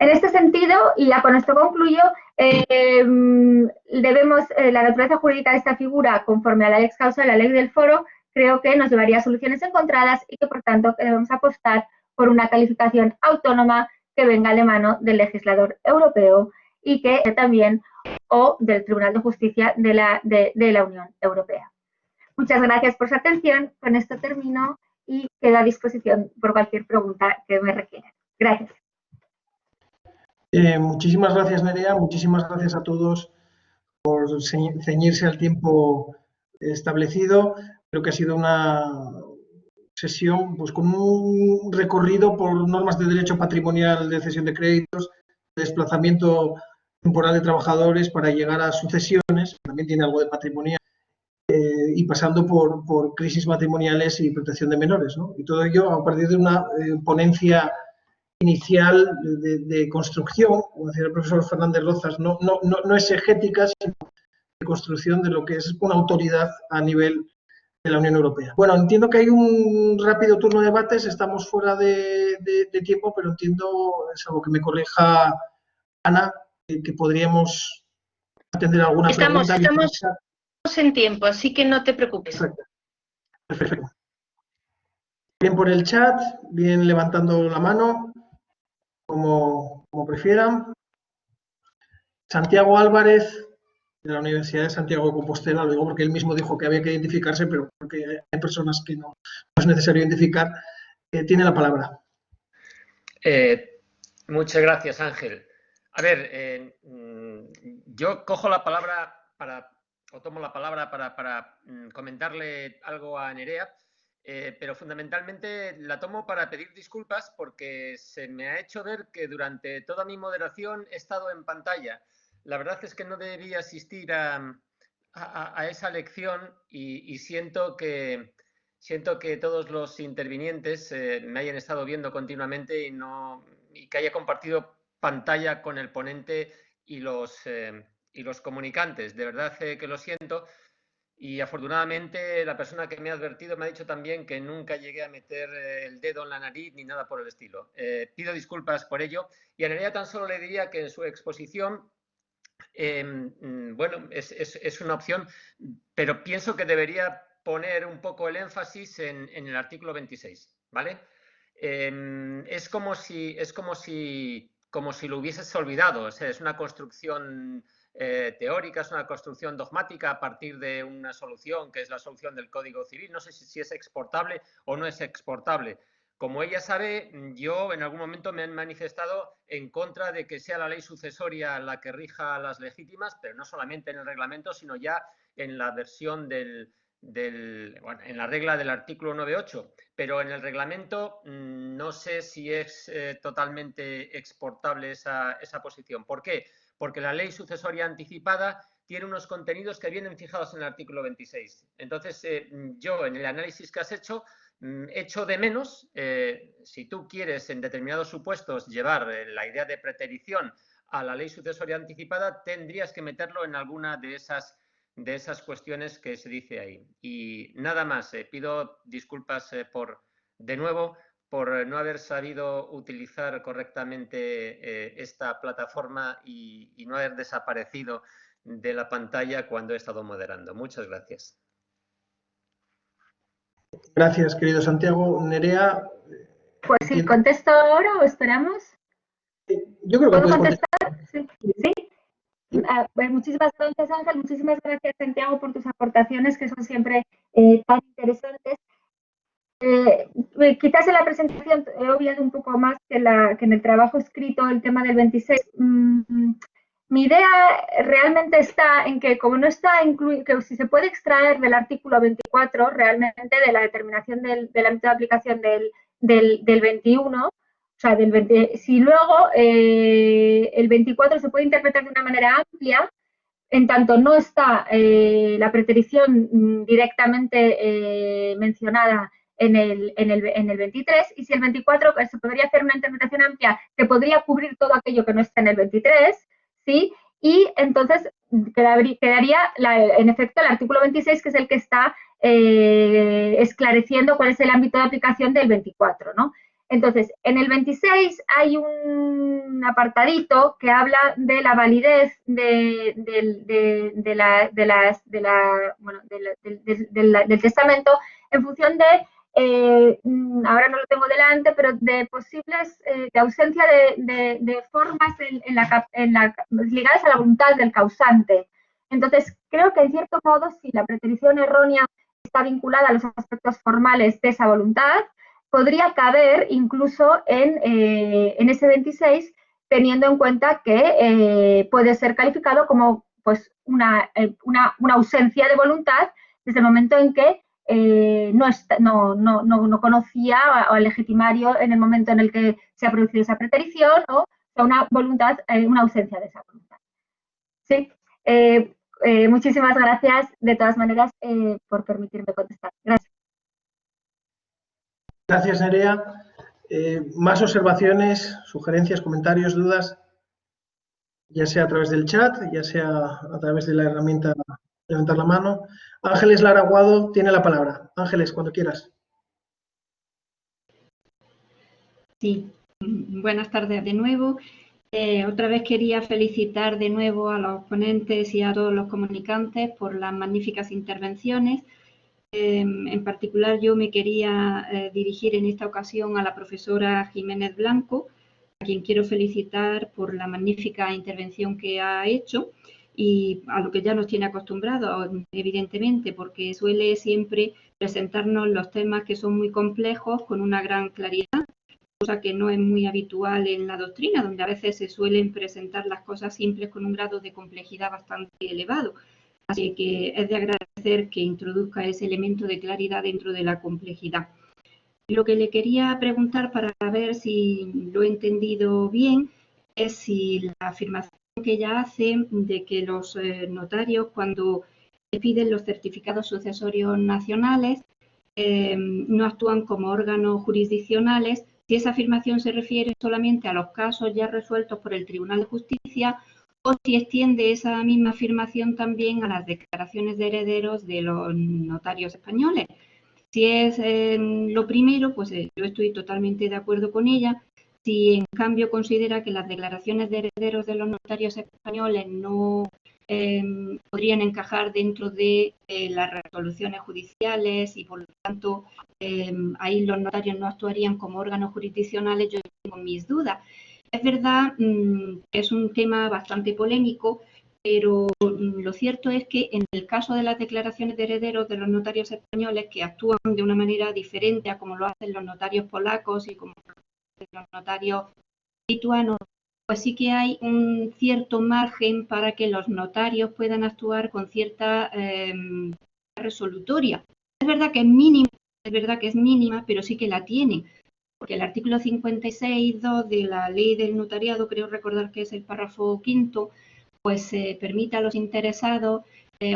En este sentido, y ya con esto concluyo, la naturaleza jurídica de esta figura, conforme a la lex causa de la ley del foro, creo que nos llevaría a soluciones encontradas y que, por tanto, debemos apostar por una calificación autónoma que venga de mano del legislador europeo y que también o del Tribunal de Justicia de la Unión Europea. Muchas gracias por su atención. Con esto termino y quedo a disposición por cualquier pregunta que me requieran. Gracias. Muchísimas gracias, Nerea. Muchísimas gracias a todos por ceñirse al tiempo establecido. Creo que ha sido una sesión pues, con un recorrido por normas de derecho patrimonial de cesión de créditos, de desplazamiento temporal de trabajadores para llegar a sucesiones, también tiene algo de patrimonial, y pasando por crisis matrimoniales y protección de menores, ¿no? Y todo ello a partir de una ponencia inicial de construcción, como decía el profesor Fernández Rozas, no exegética, sino de construcción de lo que es una autoridad a nivel de la Unión Europea. Bueno, entiendo que hay un rápido turno de debates, estamos fuera de tiempo, pero entiendo, salvo que me corrija Ana, que podríamos atender alguna pregunta. Estamos en tiempo, así que no te preocupes. Perfecto. Bien por el chat, bien levantando la mano, como prefieran. Santiago Álvarez, de la Universidad de Santiago de Compostela, lo digo porque él mismo dijo que había que identificarse, pero porque hay personas que no es necesario identificar, tiene la palabra. Muchas gracias, Ángel. A ver, yo cojo la palabra tomo la palabra para comentarle algo a Nerea, pero fundamentalmente la tomo para pedir disculpas porque se me ha hecho ver que durante toda mi moderación he estado en pantalla. La verdad es que no debía asistir a esa lección y siento que todos los intervinientes me hayan estado viendo continuamente y que haya compartido pantalla con el ponente y los comunicantes. De verdad que lo siento. Y afortunadamente la persona que me ha advertido me ha dicho también que nunca llegué a meter el dedo en la nariz ni nada por el estilo. Pido disculpas por ello. Y a Nerea tan solo le diría que en su exposición, bueno, es una opción, pero pienso que debería poner un poco el énfasis en el artículo 26, ¿vale? Es como si lo hubieses olvidado. O sea, es una construcción teórica, es una construcción dogmática a partir de una solución que es la solución del Código Civil. No sé si es exportable o no es exportable. Como ella sabe, yo en algún momento me he manifestado en contra de que sea la ley sucesoria la que rija a las legítimas, pero no solamente en el reglamento, sino ya en la versión del bueno, en la regla del artículo 9.8, pero en el reglamento no sé si es totalmente exportable esa posición. ¿Por qué? Porque la ley sucesoria anticipada tiene unos contenidos que vienen fijados en el artículo 26. Entonces, yo en el análisis que has hecho, echo de menos, si tú quieres en determinados supuestos llevar la idea de preterición a la ley sucesoria anticipada, tendrías que meterlo en alguna de esas cuestiones que se dice ahí. Y nada más, pido disculpas de nuevo por no haber sabido utilizar correctamente esta plataforma y no haber desaparecido de la pantalla cuando he estado moderando. Muchas gracias. Gracias, querido Santiago. Nerea. Pues sí, ¿contesto ahora o esperamos? Yo creo que ¿Puedo puedes contestar? Sí. Pues muchísimas gracias, Ángel. Muchísimas gracias, Santiago, por tus aportaciones, que son siempre tan interesantes. Quizás en la presentación he obviado un poco más que en el trabajo escrito el tema del 26. Mi idea realmente está en que, como no está incluido, que si se puede extraer del artículo 24, realmente de la determinación del ámbito de aplicación del 21, o sea, si luego el 24 se puede interpretar de una manera amplia, en tanto no está la preterición directamente mencionada en el 23, y si el 24 se podría hacer una interpretación amplia que podría cubrir todo aquello que no está en el 23, ¿sí? Y entonces quedaría en efecto el artículo 26, que es el que está esclareciendo cuál es el ámbito de aplicación del 24, ¿no? Entonces, en el 26 hay un apartadito que habla de la validez del testamento en función de, ahora no lo tengo delante, pero de posibles, de ausencia de formas ligadas a la voluntad del causante. Entonces, creo que en cierto modo, si la preterición errónea está vinculada a los aspectos formales de esa voluntad, podría caber incluso en ese 26, teniendo en cuenta que puede ser calificado como pues, una ausencia de voluntad desde el momento en que no conocía al legitimario en el momento en el que se ha producido esa preterición, o sea, una ausencia de esa voluntad. Sí. Muchísimas gracias, de todas maneras, por permitirme contestar. Gracias. Gracias, Nerea. ¿Más observaciones, sugerencias, comentarios, dudas? Ya sea a través del chat, ya sea a través de la herramienta levantar la mano. Ángeles Lara Aguado tiene la palabra. Ángeles, cuando quieras. Sí, buenas tardes de nuevo. Otra vez quería felicitar de nuevo a los ponentes y a todos los comunicantes por las magníficas intervenciones. En particular, yo me quería dirigir en esta ocasión a la profesora Jiménez Blanco, a quien quiero felicitar por la magnífica intervención que ha hecho y a lo que ya nos tiene acostumbrados, evidentemente, porque suele siempre presentarnos los temas que son muy complejos con una gran claridad, cosa que no es muy habitual en la doctrina, donde a veces se suelen presentar las cosas simples con un grado de complejidad bastante elevado. Así que es de agradecer que introduzca ese elemento de claridad dentro de la complejidad. Lo que le quería preguntar para ver si lo he entendido bien es si la afirmación que ella hace de que los notarios, cuando piden los certificados sucesorios nacionales, no actúan como órganos jurisdiccionales, si esa afirmación se refiere solamente a los casos ya resueltos por el Tribunal de Justicia, o si extiende esa misma afirmación también a las declaraciones de herederos de los notarios españoles. Si es lo primero, pues yo estoy totalmente de acuerdo con ella. Si en cambio considera que las declaraciones de herederos de los notarios españoles no podrían encajar dentro de las resoluciones judiciales y por lo tanto ahí los notarios no actuarían como órganos jurisdiccionales, yo tengo mis dudas. Es verdad que es un tema bastante polémico, pero lo cierto es que en el caso de las declaraciones de herederos de los notarios españoles, que actúan de una manera diferente a como lo hacen los notarios polacos y como lo hacen los notarios lituanos, pues sí que hay un cierto margen para que los notarios puedan actuar con cierta resolutoria. Es verdad que es mínima, pero sí que la tiene, porque el artículo 56.2 de la ley del notariado, creo recordar que es el párrafo quinto, pues permite a los interesados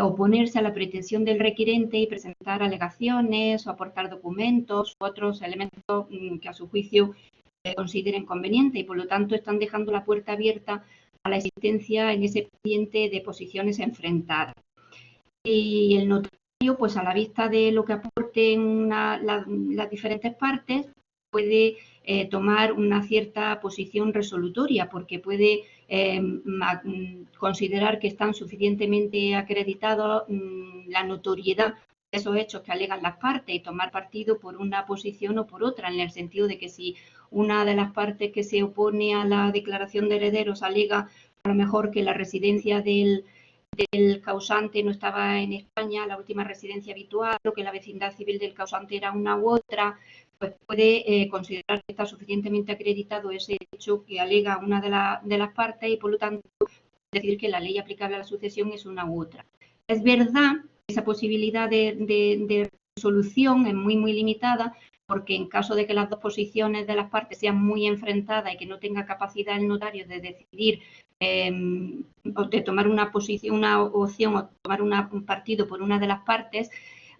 oponerse a la pretensión del requirente y presentar alegaciones o aportar documentos u otros elementos que a su juicio consideren conveniente, y por lo tanto están dejando la puerta abierta a la existencia en ese expediente de posiciones enfrentadas. Y el notario, pues a la vista de lo que aporten las diferentes partes, puede tomar una cierta posición resolutoria, porque puede considerar que están suficientemente acreditados la notoriedad de esos hechos que alegan las partes y tomar partido por una posición o por otra, en el sentido de que si una de las partes que se opone a la declaración de herederos alega a lo mejor que la residencia del causante no estaba en España, la última residencia habitual, o que la vecindad civil del causante era una u otra, pues puede considerar que está suficientemente acreditado ese hecho que alega una de las partes y por lo tanto decir que la ley aplicable a la sucesión es una u otra. Es verdad que esa posibilidad de resolución es muy, muy limitada, porque en caso de que las dos posiciones de las partes sean muy enfrentadas y que no tenga capacidad el notario de decidir o de tomar una posición, una opción o tomar un partido por una de las partes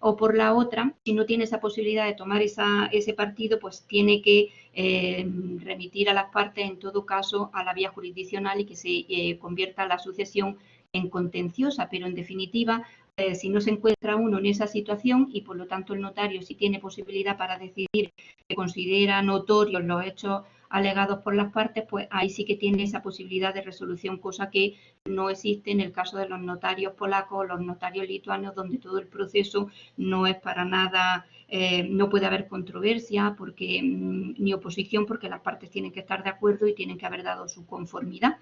o por la otra, si no tiene esa posibilidad de tomar ese partido, pues tiene que remitir a las partes en todo caso a la vía jurisdiccional y que se convierta la sucesión en contenciosa, pero en definitiva, si no se encuentra uno en esa situación y por lo tanto el notario sí tiene posibilidad para decidir que considera notorios los hechos alegados por las partes, pues ahí sí que tiene esa posibilidad de resolución, cosa que no existe en el caso de los notarios polacos o los notarios lituanos, donde todo el proceso no es para nada, no puede haber controversia porque ni oposición, porque las partes tienen que estar de acuerdo y tienen que haber dado su conformidad.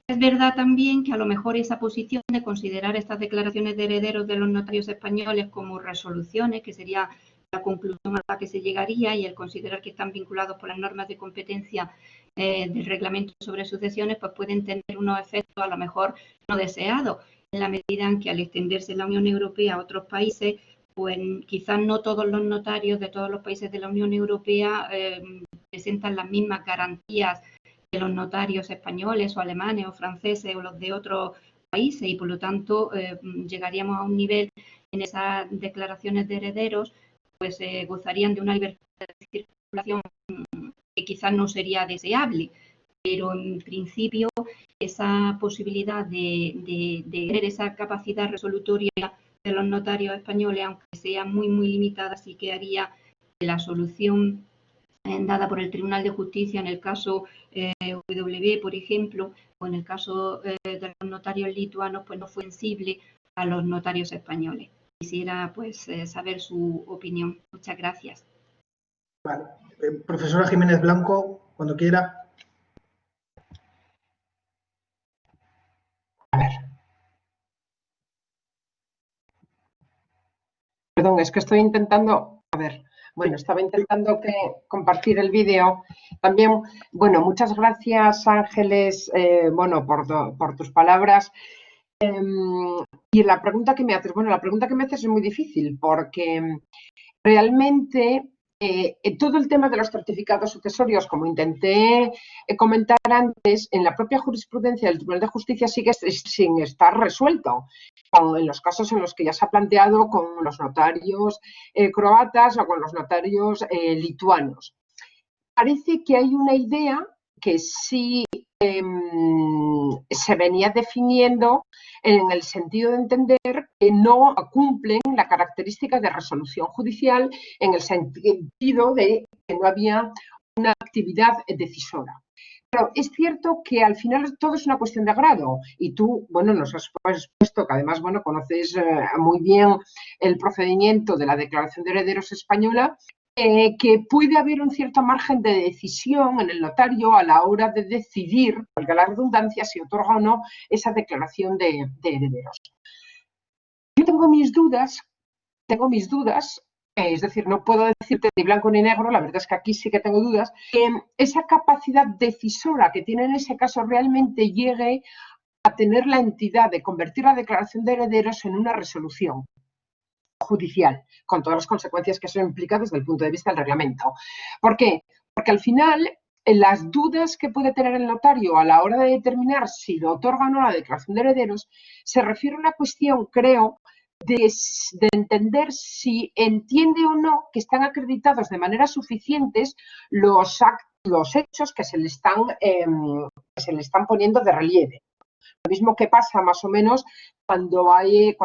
Es verdad también que a lo mejor esa posición de considerar estas declaraciones de herederos de los notarios españoles como resoluciones, que sería la conclusión a la que se llegaría, y el considerar que están vinculados por las normas de competencia del reglamento sobre sucesiones, pues pueden tener unos efectos a lo mejor no deseados, en la medida en que al extenderse la Unión Europea a otros países, pues quizás no todos los notarios de todos los países de la Unión Europea presentan las mismas garantías que los notarios españoles o alemanes o franceses o los de otros países, y por lo tanto llegaríamos a un nivel en esas declaraciones de herederos, pues gozarían de una libertad de circulación que quizás no sería deseable, pero en principio esa posibilidad de tener esa capacidad resolutoria de los notarios españoles, aunque sea muy, muy limitada, sí que haría que la solución dada por el Tribunal de Justicia en el caso W, por ejemplo, o en el caso de los notarios lituanos, pues no fue sensible a los notarios españoles. Quisiera pues saber su opinión. Muchas gracias. Vale. Profesora Jiménez Blanco, cuando quiera. A ver. Perdón, es que estoy intentando, estaba intentando compartir el vídeo. También, bueno, muchas gracias, Ángeles, por tus palabras. Y la pregunta que me haces, la pregunta que me haces es muy difícil porque realmente todo el tema de los certificados sucesorios, como intenté comentar antes, en la propia jurisprudencia del Tribunal de Justicia sigue sin estar resuelto, en los casos en los que ya se ha planteado con los notarios croatas o con los notarios lituanos. Parece que hay una idea que sí se venía definiendo en el sentido de entender que no cumplen la característica de resolución judicial, en el sentido de que no había una actividad decisora. Pero es cierto que al final todo es una cuestión de grado y tú, nos has expuesto que además, conoces muy bien el procedimiento de la declaración de herederos española, que puede haber un cierto margen de decisión en el notario a la hora de decidir, valga la redundancia, si otorga o no esa declaración de herederos. Yo tengo mis dudas, es decir, no puedo decirte ni blanco ni negro, la verdad es que aquí sí que tengo dudas, que esa capacidad decisora que tiene en ese caso realmente llegue a tener la entidad de convertir la declaración de herederos en una resolución. judicial, con todas las consecuencias que eso implica desde el punto de vista del reglamento. ¿Por qué? Porque al final las dudas que puede tener el notario a la hora de determinar si lo otorga o no la declaración de herederos se refiere a una cuestión, creo, de entender si entiende o no que están acreditados de manera suficientes los hechos que se le están poniendo de relieve. Lo mismo que pasa más o menos cuando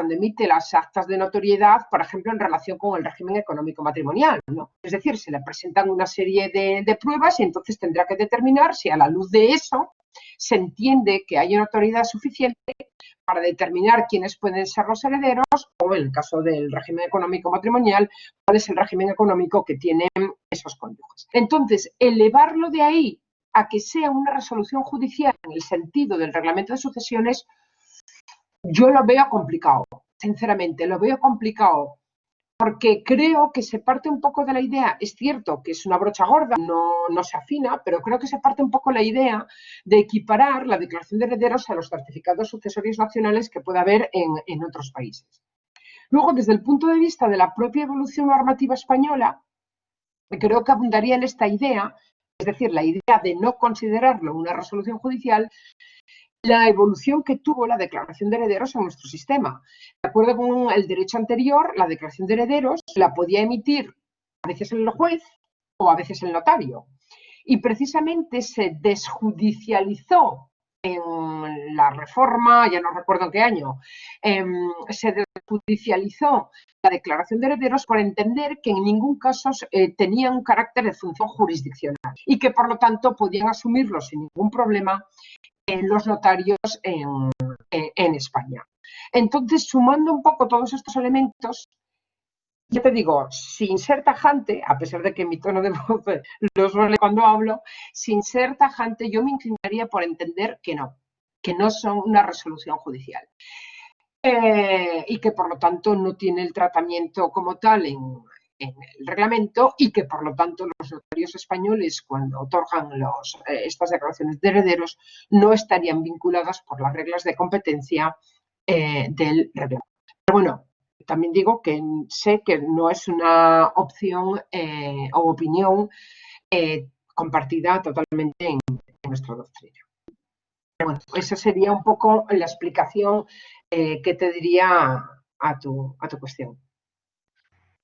emite las actas de notoriedad, por ejemplo, en relación con el régimen económico matrimonial, ¿no? Es decir, se le presentan una serie de pruebas y entonces tendrá que determinar si a la luz de eso se entiende que hay notoriedad suficiente para determinar quiénes pueden ser los herederos o, en el caso del régimen económico matrimonial, cuál es el régimen económico que tienen esos cónyuges. Entonces, elevarlo de ahí a que sea una resolución judicial en el sentido del reglamento de sucesiones, yo lo veo complicado, sinceramente, lo veo complicado, porque creo que se parte un poco de la idea, es cierto que es una brocha gorda, no se afina, pero creo que se parte un poco la idea de equiparar la declaración de herederos a los certificados sucesorios nacionales que puede haber en otros países. Luego, desde el punto de vista de la propia evolución normativa española, creo que abundaría en esta idea, es decir, la idea de no considerarlo una resolución judicial, la evolución que tuvo la declaración de herederos en nuestro sistema. De acuerdo con el derecho anterior, la declaración de herederos la podía emitir a veces el juez o a veces el notario. Y precisamente se desjudicializó en la reforma, ya no recuerdo en qué año, se desjudicializó la declaración de herederos por entender que en ningún caso tenía un carácter de función jurisdiccional y que por lo tanto podían asumirlo sin ningún problema los notarios en España. Entonces, sumando un poco todos estos elementos, yo te digo, sin ser tajante, a pesar de que mi tono de voz lo suele cuando hablo, sin ser tajante, yo me inclinaría por entender que no son una resolución judicial. Y que por lo tanto no tiene el tratamiento como tal en el reglamento y que por lo tanto los notarios españoles, cuando otorgan estas declaraciones de herederos, no estarían vinculadas por las reglas de competencia del reglamento. Pero bueno, también digo que sé que no es una opción o opinión compartida totalmente en nuestra doctrina. Pero bueno, esa sería un poco la explicación que te diría a tu cuestión.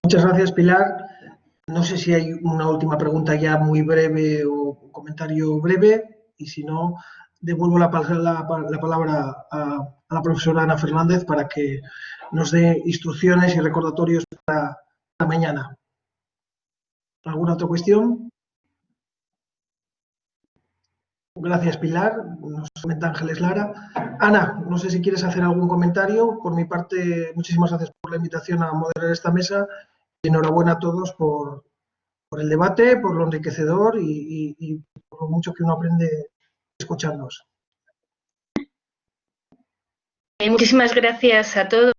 Muchas gracias, Pilar. No sé si hay una última pregunta ya muy breve o un comentario breve, y si no, devuelvo la palabra a la profesora Ana Fernández para que nos dé instrucciones y recordatorios para mañana. ¿Alguna otra cuestión? Gracias, Pilar. Nos comenta Ángeles Lara. Ana, no sé si quieres hacer algún comentario. Por mi parte, muchísimas gracias por la invitación a moderar esta mesa. Y enhorabuena a todos por el debate, por lo enriquecedor y por lo mucho que uno aprende escuchándonos. Muchísimas gracias a todos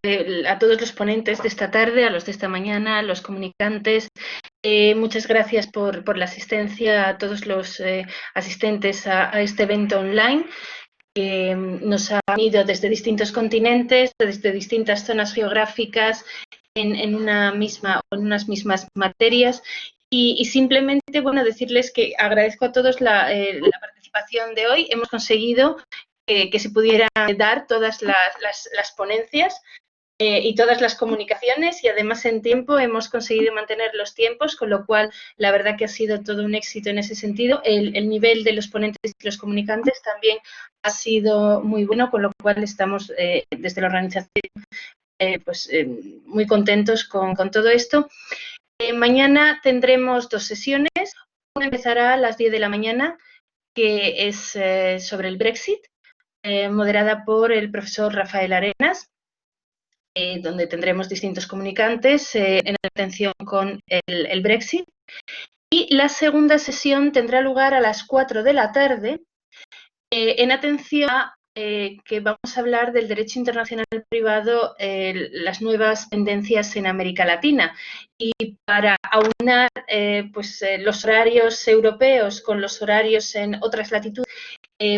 los ponentes de esta tarde, a los de esta mañana, a los comunicantes. Muchas gracias por la asistencia a todos los asistentes a este evento online. Nos han ido desde distintos continentes, desde distintas zonas geográficas, en unas mismas materias. Y simplemente, bueno, decirles que agradezco a todos la participación de hoy. Hemos conseguido que se pudieran dar todas las ponencias y todas las comunicaciones, y además en tiempo hemos conseguido mantener los tiempos, con lo cual la verdad que ha sido todo un éxito en ese sentido. El nivel de los ponentes y los comunicantes también ha sido muy bueno, con lo cual estamos desde la organización muy contentos con todo esto. Mañana tendremos 2 sesiones. Una empezará a las 10 de la mañana, que es sobre el Brexit, moderada por el profesor Rafael Arenas, donde tendremos distintos comunicantes en atención con el Brexit. Y la segunda sesión tendrá lugar a las 4 de la tarde, en atención a que vamos a hablar del derecho internacional privado, las nuevas tendencias en América Latina. Y para aunar los horarios europeos con los horarios en otras latitudes,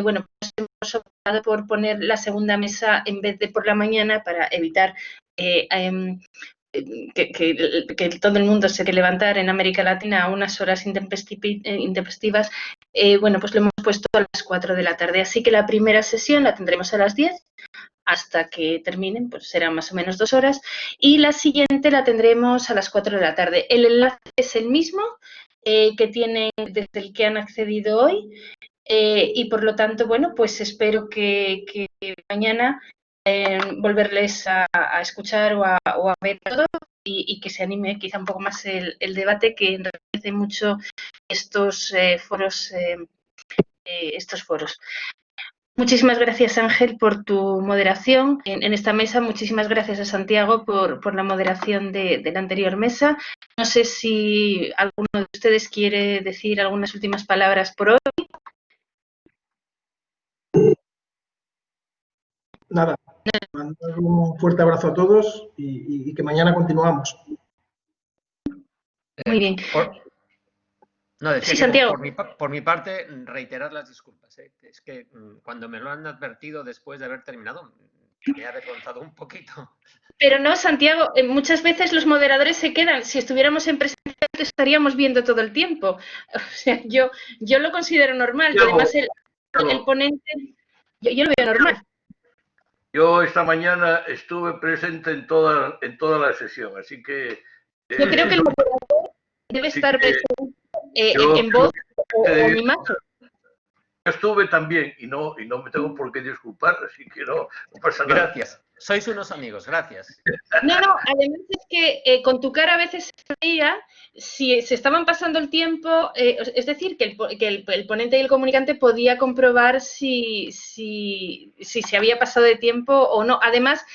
bueno, pues hemos optado por poner la segunda mesa en vez de por la mañana para evitar que todo el mundo se quiere levantar en América Latina a unas horas intempestivas, bueno, pues lo hemos puesto a las 4 de la tarde. Así que la primera sesión la tendremos a las 10 hasta que terminen, pues serán más o menos 2 horas. Y la siguiente la tendremos a las 4 de la tarde. El enlace es el mismo que tienen desde el que han accedido hoy. Y por lo tanto, bueno, pues espero que mañana volverles a escuchar o a ver todo y que se anime quizá un poco más el debate, que enriquece mucho estos foros. Muchísimas gracias, Ángel, por tu moderación en esta mesa. Muchísimas gracias a Santiago por la moderación de la anterior mesa. No sé si alguno de ustedes quiere decir algunas últimas palabras por hoy. Nada, mandar un fuerte abrazo a todos y que mañana continuamos. Muy bien. No, decía Sí, que Santiago. por mi parte, reiterar las disculpas. Es que cuando me lo han advertido después de haber terminado, me he avergonzado un poquito. Pero no, Santiago, muchas veces los moderadores se quedan. Si estuviéramos en presencial, te estaríamos viendo todo el tiempo. O sea, yo lo considero normal. Y además el ponente, yo lo veo normal. Yo esta mañana estuve presente en toda la sesión, así que... Yo creo que el moderador debe estar presente en voz o en imagen. Yo estuve también y no me tengo por qué disculpar, así que no pasa nada. Gracias. Sois unos amigos, gracias. No, además es que con tu cara a veces se veía si se estaban pasando el tiempo, es decir, que el ponente y el comunicante podía comprobar si se había pasado de tiempo o no. Además,